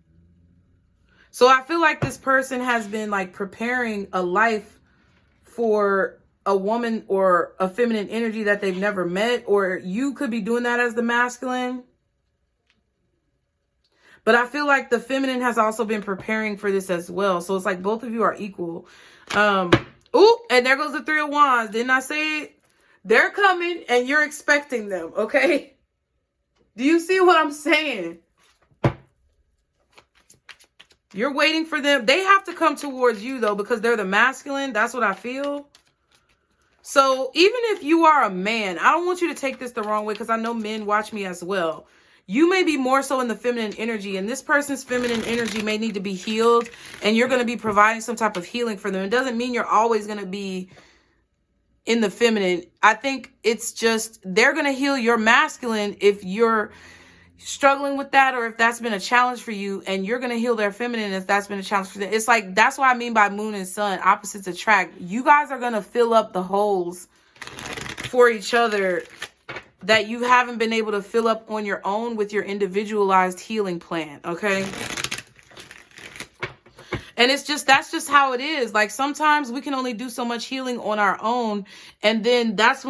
Speaker 1: So I feel like this person has been like preparing a life for a woman or a feminine energy that they've never met, or you could be doing that as the masculine. But I feel like the feminine has also been preparing for this as well. So it's like both of you are equal. Ooh, and there goes the Three of Wands. Didn't I say it? They're coming and you're expecting them, okay? Do you see what I'm saying? You're waiting for them. They have to come towards you, though, because they're the masculine. That's what I feel. So even if you are a man, I don't want you to take this the wrong way, because I know men watch me as well. You may be more so in the feminine energy, and this person's feminine energy may need to be healed, and you're going to be providing some type of healing for them. It doesn't mean you're always going to be in the feminine. I think it's just they're going to heal your masculine if you're struggling with that, or if that's been a challenge for you, and you're going to heal their feminine if that's been a challenge for them. It's like, that's what I mean by moon and sun, opposites attract. You guys are going to fill up the holes for each other that you haven't been able to fill up on your own with your individualized healing plan, okay? And it's just, that's just how it is. Like, sometimes we can only do so much healing on our own. And then that's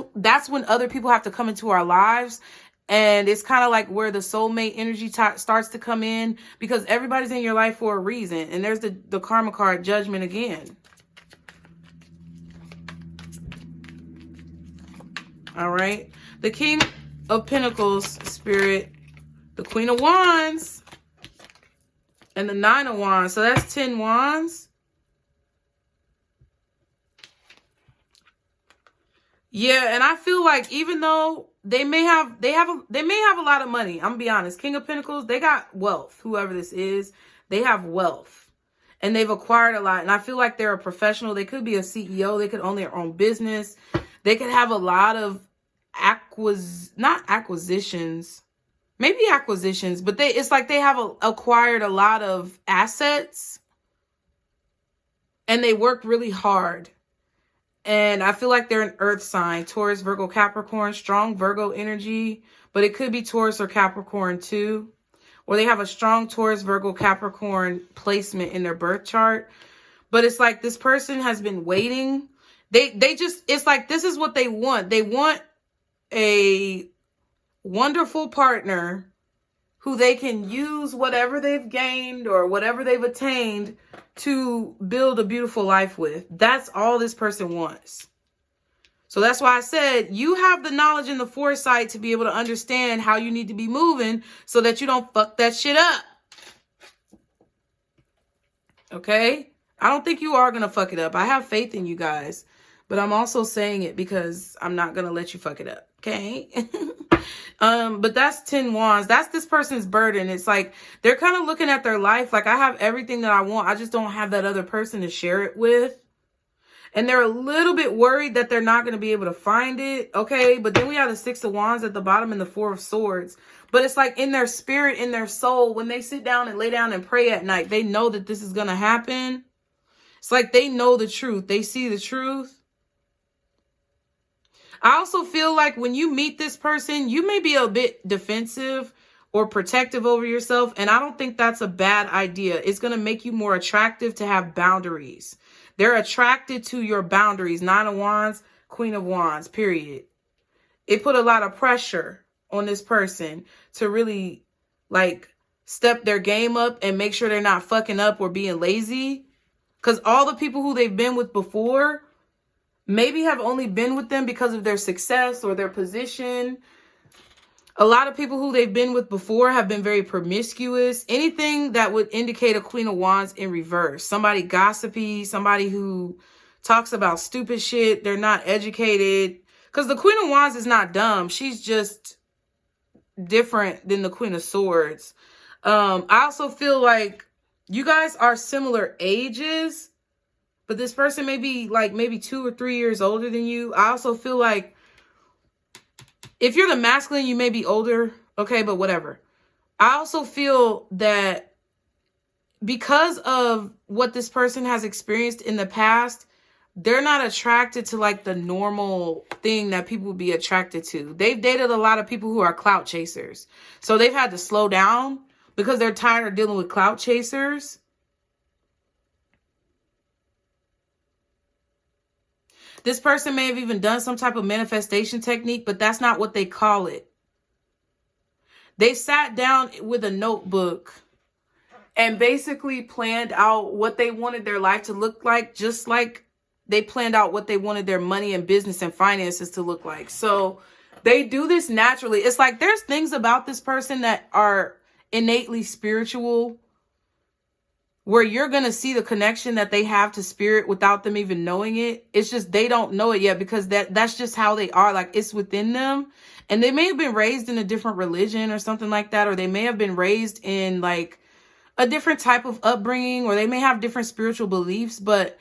Speaker 1: when other people have to come into our lives. And it's kind of like where the soulmate energy starts to come in, because everybody's in your life for a reason. And there's the karma card, judgment again. All right. The King of Pentacles, Spirit, the Queen of Wands, and the Nine of Wands. So that's 10 wands. Yeah, and I feel like even though they may have a lot of money, I'm gonna be honest, King of Pentacles, they got wealth. Whoever this is, they have wealth. And they've acquired a lot. And I feel like they're a professional. They could be a CEO. They could own their own business. They could have a lot of not acquisitions, maybe acquisitions, but it's like they have acquired a lot of assets, and they work really hard. And I feel like they're an earth sign, Taurus, Virgo, Capricorn, strong Virgo energy, but it could be Taurus or Capricorn too. Or they have a strong Taurus, Virgo, Capricorn placement in their birth chart. But it's like this person has been waiting. They just, it's like this is what they want. They want a wonderful partner who they can use whatever they've gained or whatever they've attained to build a beautiful life with. That's all this person wants. So that's why I said you have the knowledge and the foresight to be able to understand how you need to be moving so that you don't fuck that shit up. Okay? I don't think you are going to fuck it up. I have faith in you guys. But I'm also saying it because I'm not going to let you fuck it up. Okay? But that's 10 wands. That's this person's burden. It's like they're kind of looking at their life like, I have everything that I want. I just don't have that other person to share it with. And they're a little bit worried that they're not going to be able to find it. Okay? But then we have the 6 of wands at the bottom and the 4 of swords. But it's like in their spirit, in their soul, when they sit down and lay down and pray at night, they know that this is going to happen. It's like they know the truth. They see the truth. I also feel like when you meet this person, you may be a bit defensive or protective over yourself. And I don't think that's a bad idea. It's going to make you more attractive to have boundaries. They're attracted to your boundaries. 9 of wands, Queen of wands, period. It put a lot of pressure on this person to really like step their game up and make sure they're not fucking up or being lazy. Because all the people who they've been with before maybe have only been with them because of their success or their position. A lot of people who they've been with before have been very promiscuous. Anything that would indicate a Queen of Wands in reverse. Somebody gossipy, somebody who talks about stupid shit. They're not educated. Because the Queen of Wands is not dumb. She's just different than the Queen of Swords. I also feel like you guys are similar ages. But this person may be like maybe 2 or 3 years older than you. I also feel like if you're the masculine, you may be older. Okay, but whatever. I also feel that because of what this person has experienced in the past, they're not attracted to like the normal thing that people would be attracted to. They've dated a lot of people who are clout chasers. So they've had to slow down because they're tired of dealing with clout chasers. This person may have even done some type of manifestation technique, but that's not what they call it. They sat down with a notebook and basically planned out what they wanted their life to look like, just like they planned out what they wanted their money and business and finances to look like. So they do this naturally. It's like there's things about this person that are innately spiritual, where you're going to see the connection that they have to spirit without them even knowing it. It's just they don't know it yet because that's just how they are. Like it's within them. And they may have been raised in a different religion or something like that. Or they may have been raised in like a different type of upbringing. Or they may have different spiritual beliefs. But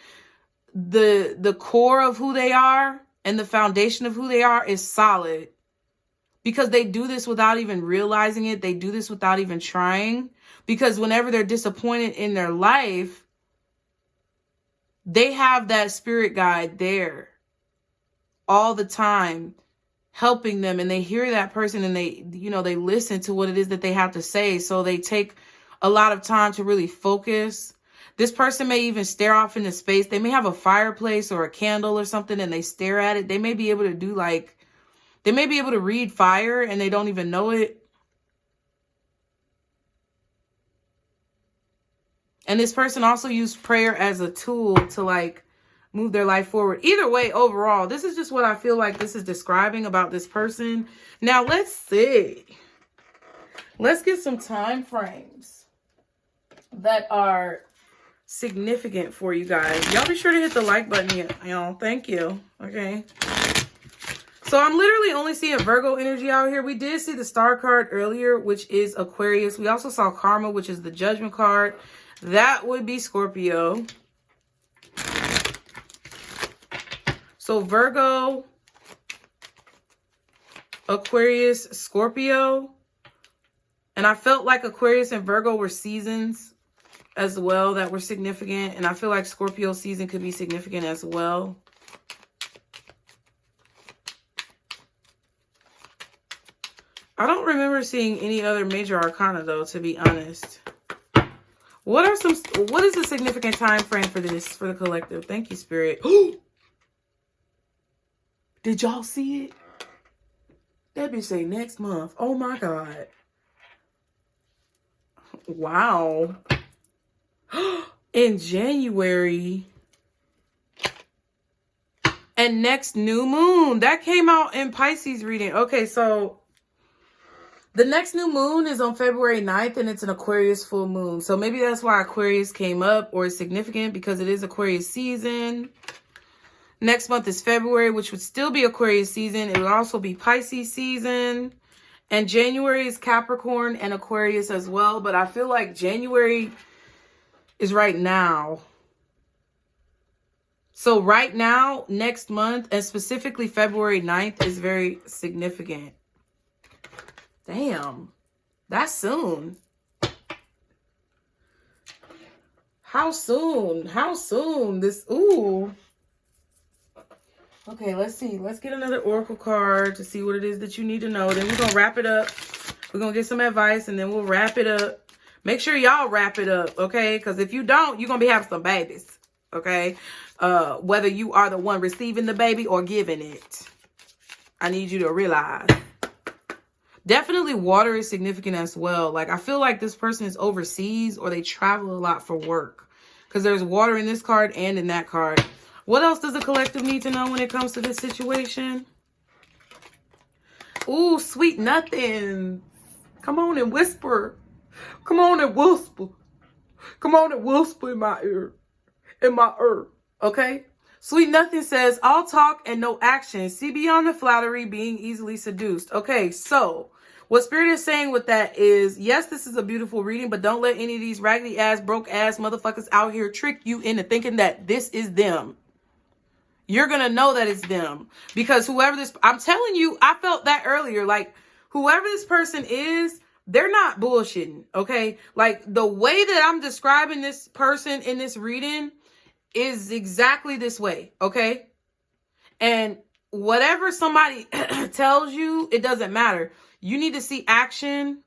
Speaker 1: the core of who they are and the foundation of who they are is solid. Because they do this without even realizing it. They do this without even trying. Because whenever they're disappointed in their life, they have that spirit guide there all the time helping them, and they hear that person, and they, you know, they listen to what it is that they have to say. So they take a lot of time to really focus. This person may even stare off into space. They may have a fireplace or a candle or something, and they stare at it. They may be able to do like, they may be able to read fire and they don't even know it. And this person also used prayer as a tool to like move their life forward. Either way, overall, this is just what I feel like this is describing about this person. Now, let's see. Let's get some time frames that are significant for you guys. Y'all be sure to hit the like button, y'all. Thank you. Okay. So I'm literally only seeing Virgo energy out here. We did see the star card earlier, which is Aquarius. We also saw Karma, which is the Judgment card. That would be Scorpio. So Virgo, Aquarius, Scorpio. And I felt like Aquarius and Virgo were seasons as well that were significant. And I feel like Scorpio season could be significant as well. I don't remember seeing any other major arcana though, to be honest. What is the significant time frame for this, for the collective? Thank you, Spirit. Did y'all see it? That bitch say next month. Oh my God. Wow. In January. And next new moon. That came out in Pisces reading. Okay, so the next new moon is on February 9th, and it's an Aquarius full moon. So maybe that's why Aquarius came up, or is significant, because it is Aquarius season. Next month is February, which would still be Aquarius season. It would also be Pisces season. And January is Capricorn and Aquarius as well. But I feel like January is right now. So right now, next month, and specifically February 9th is very significant. Damn, that's soon. How soon? How soon? This, ooh. Okay, let's see. Let's get another oracle card to see what it is that you need to know. Then we're going to wrap it up. We're going to get some advice, and then we'll wrap it up. Make sure y'all wrap it up, okay? Because if you don't, you're going to be having some babies, okay? Whether you are the one receiving the baby or giving it. I need you to realize. Definitely water is significant as well. Like, I feel like this person is overseas or they travel a lot for work. Because there's water in this card and in that card. What else does the collective need to know when it comes to this situation? Ooh, sweet nothing. Come on and whisper. Come on and whisper. Come on and whisper in my ear. In my ear. Okay? Sweet nothing says, all talk and no action. See beyond the flattery, being easily seduced. Okay, so what Spirit is saying with that is, yes, this is a beautiful reading, but don't let any of these raggedy ass, broke ass motherfuckers out here trick you into thinking that this is them. You're going to know that it's them. Because whoever this, I'm telling you, I felt that earlier. Like, whoever this person is, they're not bullshitting, okay? Like, the way that I'm describing this person in this reading is exactly this way, okay? And whatever somebody tells you, it doesn't matter. You need to see action.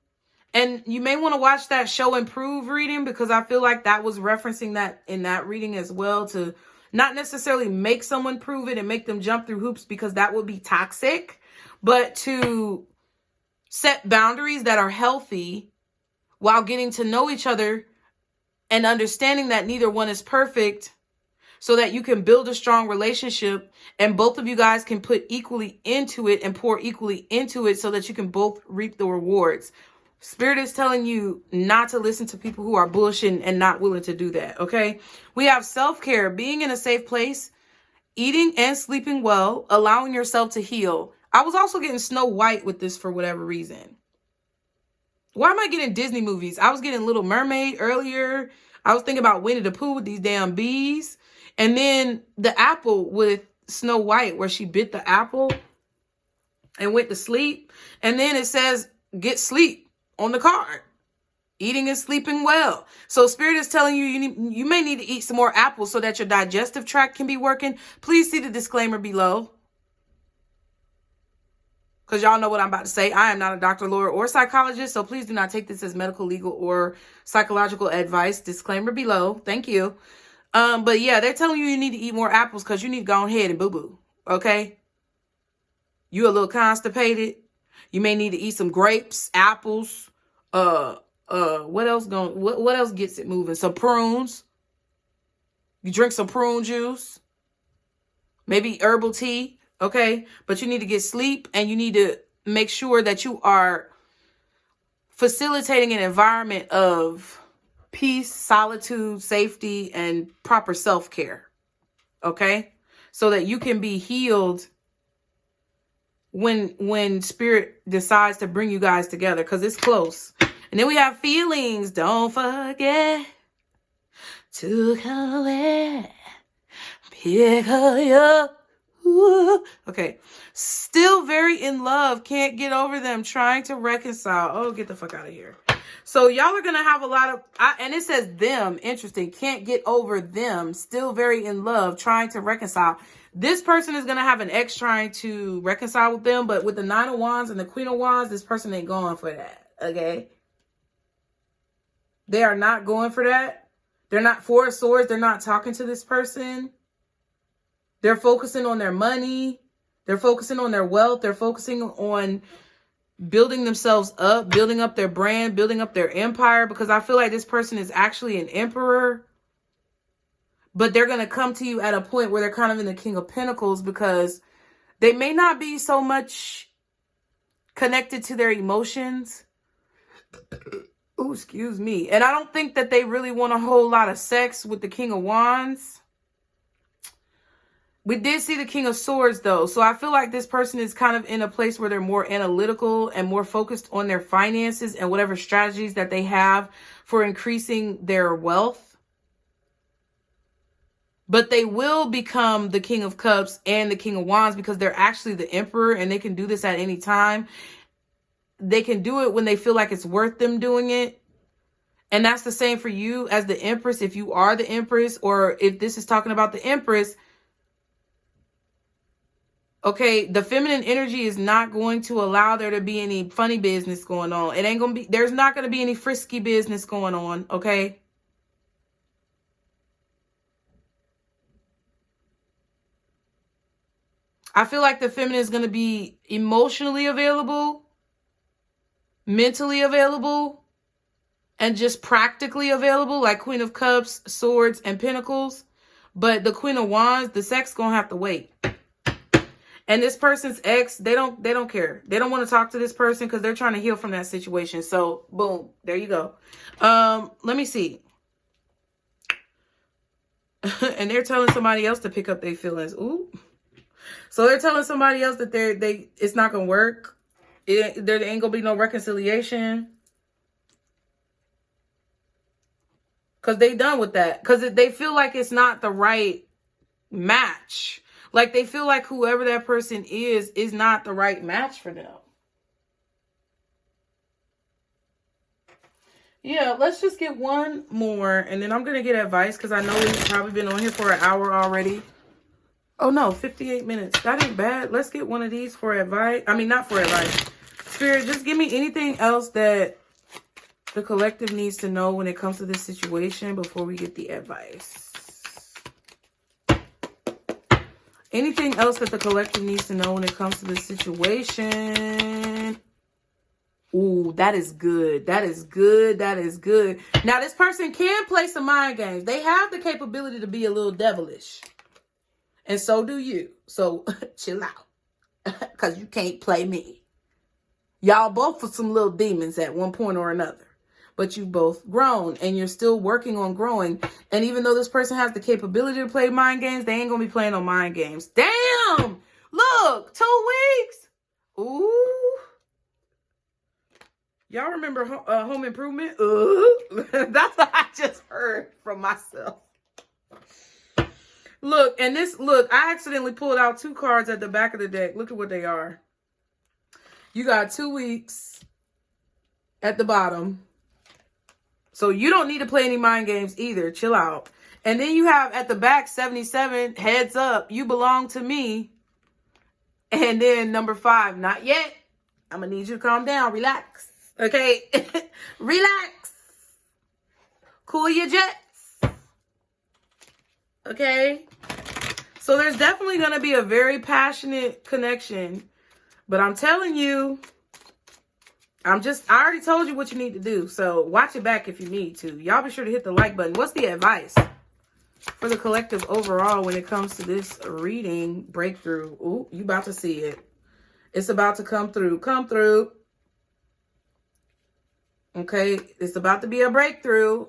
Speaker 1: And you may want to watch that Show and Prove reading, because I feel like that was referencing that in that reading as well, to not necessarily make someone prove it and make them jump through hoops, because that would be toxic, but to set boundaries that are healthy while getting to know each other and understanding that neither one is perfect, so that you can build a strong relationship and both of you guys can put equally into it and pour equally into it, so that you can both reap the rewards. Spirit is telling you not to listen to people who are bullshitting and not willing to do that, okay? We have self-care, being in a safe place, eating and sleeping well, allowing yourself to heal. I was also getting Snow White with this for whatever reason. Why am I getting Disney movies? I was getting Little Mermaid earlier. I was thinking about Winnie the Pooh with these damn bees. And then the apple with Snow White, where she bit the apple and went to sleep. And then it says, get sleep on the card. Eating and sleeping well. So Spirit is telling you, you may need to eat some more apples so that your digestive tract can be working. Please see the disclaimer below. because y'all know what I'm about to say. I am not a doctor, lawyer, or psychologist, so please do not take this as medical, legal, or psychological advice. Disclaimer below. Thank you. But yeah, they're telling you need to eat more apples because you need to go ahead and boo-boo, okay? You a little constipated. You may need to eat some grapes, apples, what else gets it moving? Some prunes. You drink some prune juice. Maybe herbal tea, okay? But you need to get sleep, and you need to make sure that you are facilitating an environment of peace, solitude, safety, and proper self-care, okay? So that you can be healed when spirit decides to bring you guys together, because it's close. And then we have feelings. Don't forget to come in. Pick up. Okay. Still very in love. Can't get over them. Trying to reconcile. Oh, get the fuck out of here. So y'all are going to have a lot of, and it says them. Interesting. Can't get over them. Still very in love. Trying to reconcile. This person is going to have an ex trying to reconcile with them. But with the 9 of Wands and the Queen of Wands, this person ain't going for that. Okay. They are not going for that. They're not 4 of Swords. They're not talking to this person. They're focusing on their money. They're focusing on their wealth. They're focusing on building themselves up, building up their brand, building up their empire, because I feel like this person is actually an emperor. But they're going to come to you at a point where they're kind of in the King of Pentacles, because they may not be so much connected to their emotions. Oh, excuse me. And I don't think that they really want a whole lot of sex with the King of Wands. We did see the King of Swords, though. So I feel like this person is kind of in a place where they're more analytical and more focused on their finances and whatever strategies that they have for increasing their wealth. But they will become the King of Cups and the King of Wands because they're actually the Emperor, and they can do this at any time. They can do it when they feel like it's worth them doing it. And that's the same for you as the Empress. If you are the Empress, or if this is talking about the Empress, okay, the feminine energy is not going to allow there to be any funny business going on. It ain't going to be, there's not going to be any frisky business going on, okay? I feel like the feminine is going to be emotionally available, mentally available, and just practically available, like Queen of Cups, Swords, and Pentacles. But the Queen of Wands, the sex going to have to wait. And this person's ex, they don't care. They don't want to talk to this person because they're trying to heal from that situation. So, boom, there you go. Let me see. And they're telling somebody else to pick up their feelings. Ooh. So they're telling somebody else that it's not going to work. There ain't going to be no reconciliation. Because they done with that. Because they feel like it's not the right match. Like they feel like whoever that person is not the right match for them. Yeah, let's just get one more. And then I'm going to get advice because I know we've probably been on here for an hour already. Oh no, 58 minutes. That ain't bad. Let's get one of these for advice. I mean, not for advice. Spirit, just give me anything else that the collective needs to know when it comes to this situation before we get the advice. Anything else that the collective needs to know when it comes to this situation? Ooh, that is good. That is good. That is good. Now, this person can play some mind games. They have the capability to be a little devilish. And so do you. So chill out. Because you can't play me. Y'all both for some little demons at one point or another. But you've both grown and you're still working on growing. And even though this person has the capability to play mind games, they ain't going to be playing no mind games. Damn! Look, 2 weeks. Ooh. Y'all remember Home Improvement? That's what I just heard from myself. Look, and I accidentally pulled out 2 cards at the back of the deck. Look at what they are. You got 2 weeks at the bottom. So you don't need to play any mind games either. Chill out. And then you have at the back 77, heads up, you belong to me. And then number 5, not yet. I'm going to need you to calm down. Relax. Okay? Relax. Cool your jets. Okay? So there's definitely going to be a very passionate connection. But I'm telling you, I already told you what you need to do. So watch it back if you need to. Y'all be sure to hit the like button. What's the advice for the collective overall when it comes to this reading breakthrough? Ooh, you about to see it. It's about to come through. Come through. Okay, it's about to be a breakthrough.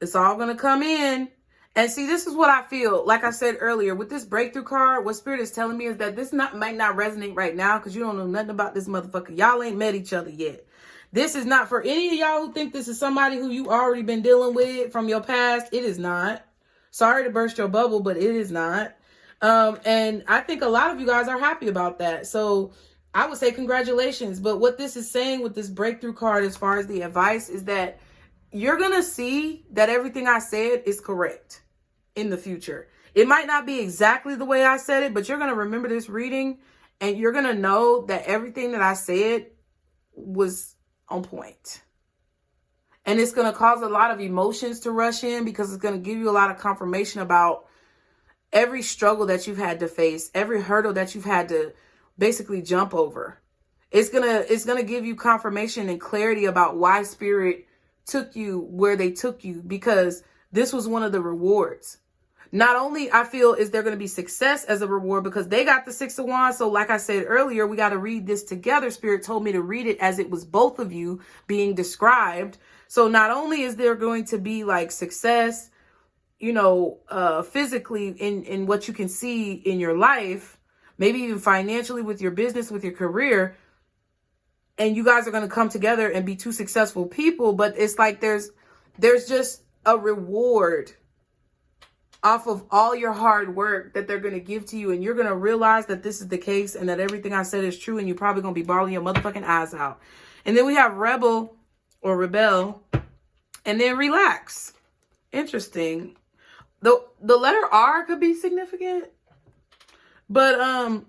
Speaker 1: It's all going to come in. And see, this is what I feel. Like I said earlier, with this breakthrough card, what Spirit is telling me is that this might not resonate right now because you don't know nothing about this motherfucker. Y'all ain't met each other yet. This is not for any of y'all who think this is somebody who you already been dealing with from your past. It is not. Sorry to burst your bubble, but it is not. And I think a lot of you guys are happy about that. So I would say congratulations. But what this is saying with this breakthrough card as far as the advice is that you're going to see that everything I said is correct in the future. It might not be exactly the way I said it, but you're going to remember this reading and you're going to know that everything that I said was on point. And it's going to cause a lot of emotions to rush in because it's going to give you a lot of confirmation about every struggle that you've had to face, every hurdle that you've had to basically jump over. It's going to give you confirmation and clarity about why Spirit took you where they took you, because this was one of the rewards. Not only I feel is there going to be success as a reward because they got the Six of Wands. So like I said earlier, we got to read this together. Spirit told me to read it as it was both of you being described. So not only is there going to be like success, you know, physically in what you can see in your life, maybe even financially with your business, with your career, and you guys are going to come together and be two successful people. But it's like there's just a reward off of all your hard work that they're going to give to you. And you're going to realize that this is the case and that everything I said is true. And you're probably going to be bawling your motherfucking eyes out. And then we have rebel or rebel and then relax. Interesting. The letter R could be significant, but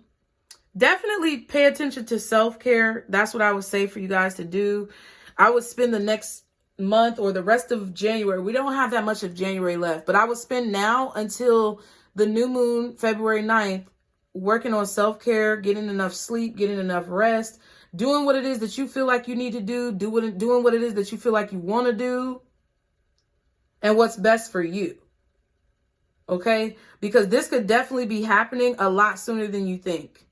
Speaker 1: definitely pay attention to self-care. That's what I would say for you guys to do. I would spend the next month or the rest of January. We don't have that much of January left, but I would spend now until the new moon, February 9th, working on self-care, getting enough sleep, getting enough rest, doing what it is that you feel like you need to do, doing what it is that you feel like you want to do, and what's best for you. Okay? Because this could definitely be happening a lot sooner than you think.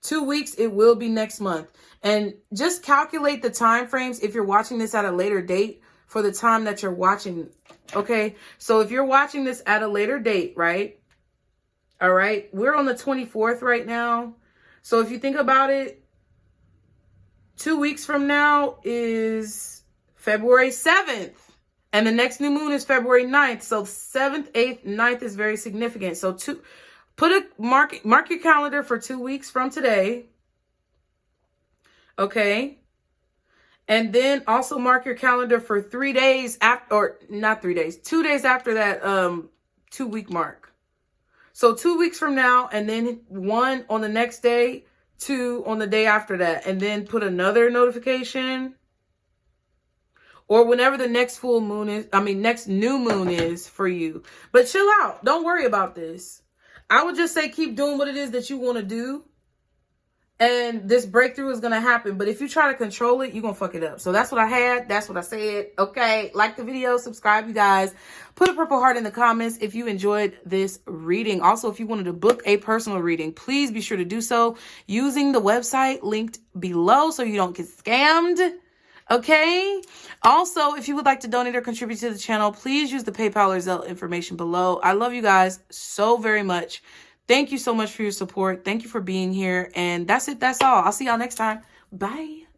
Speaker 1: 2 weeks, it will be next month. And just calculate the time frames if you're watching this at a later date for the time that you're watching. Okay? So if you're watching this at a later date, right? All right? We're on the 24th right now. So if you think about it, 2 weeks from now is February 7th. And the next new moon is February 9th. So 7th, 8th, 9th is very significant. So mark your calendar for 2 weeks from today. Okay. And then also mark your calendar for 3 days after, or not 3 days, 2 days after that 2 week mark. So 2 weeks from now, and then 1 on the next day, 2 on the day after that, and then put another notification. Or whenever the next full moon is, next new moon is for you. But chill out. Don't worry about this. I would just say keep doing what it is that you want to do. And this breakthrough is going to happen. But if you try to control it, you're going to fuck it up. So that's what I had. That's what I said. Okay. Like the video. Subscribe, you guys. Put a purple heart in the comments if you enjoyed this reading. Also, if you wanted to book a personal reading, please be sure to do so using the website linked below so you don't get scammed. Okay. Also, if you would like to donate or contribute to the channel, please use the PayPal or Zelle information below. I love you guys so very much. Thank you so much for your support. Thank you for being here. And that's it. That's all. I'll see y'all next time. Bye.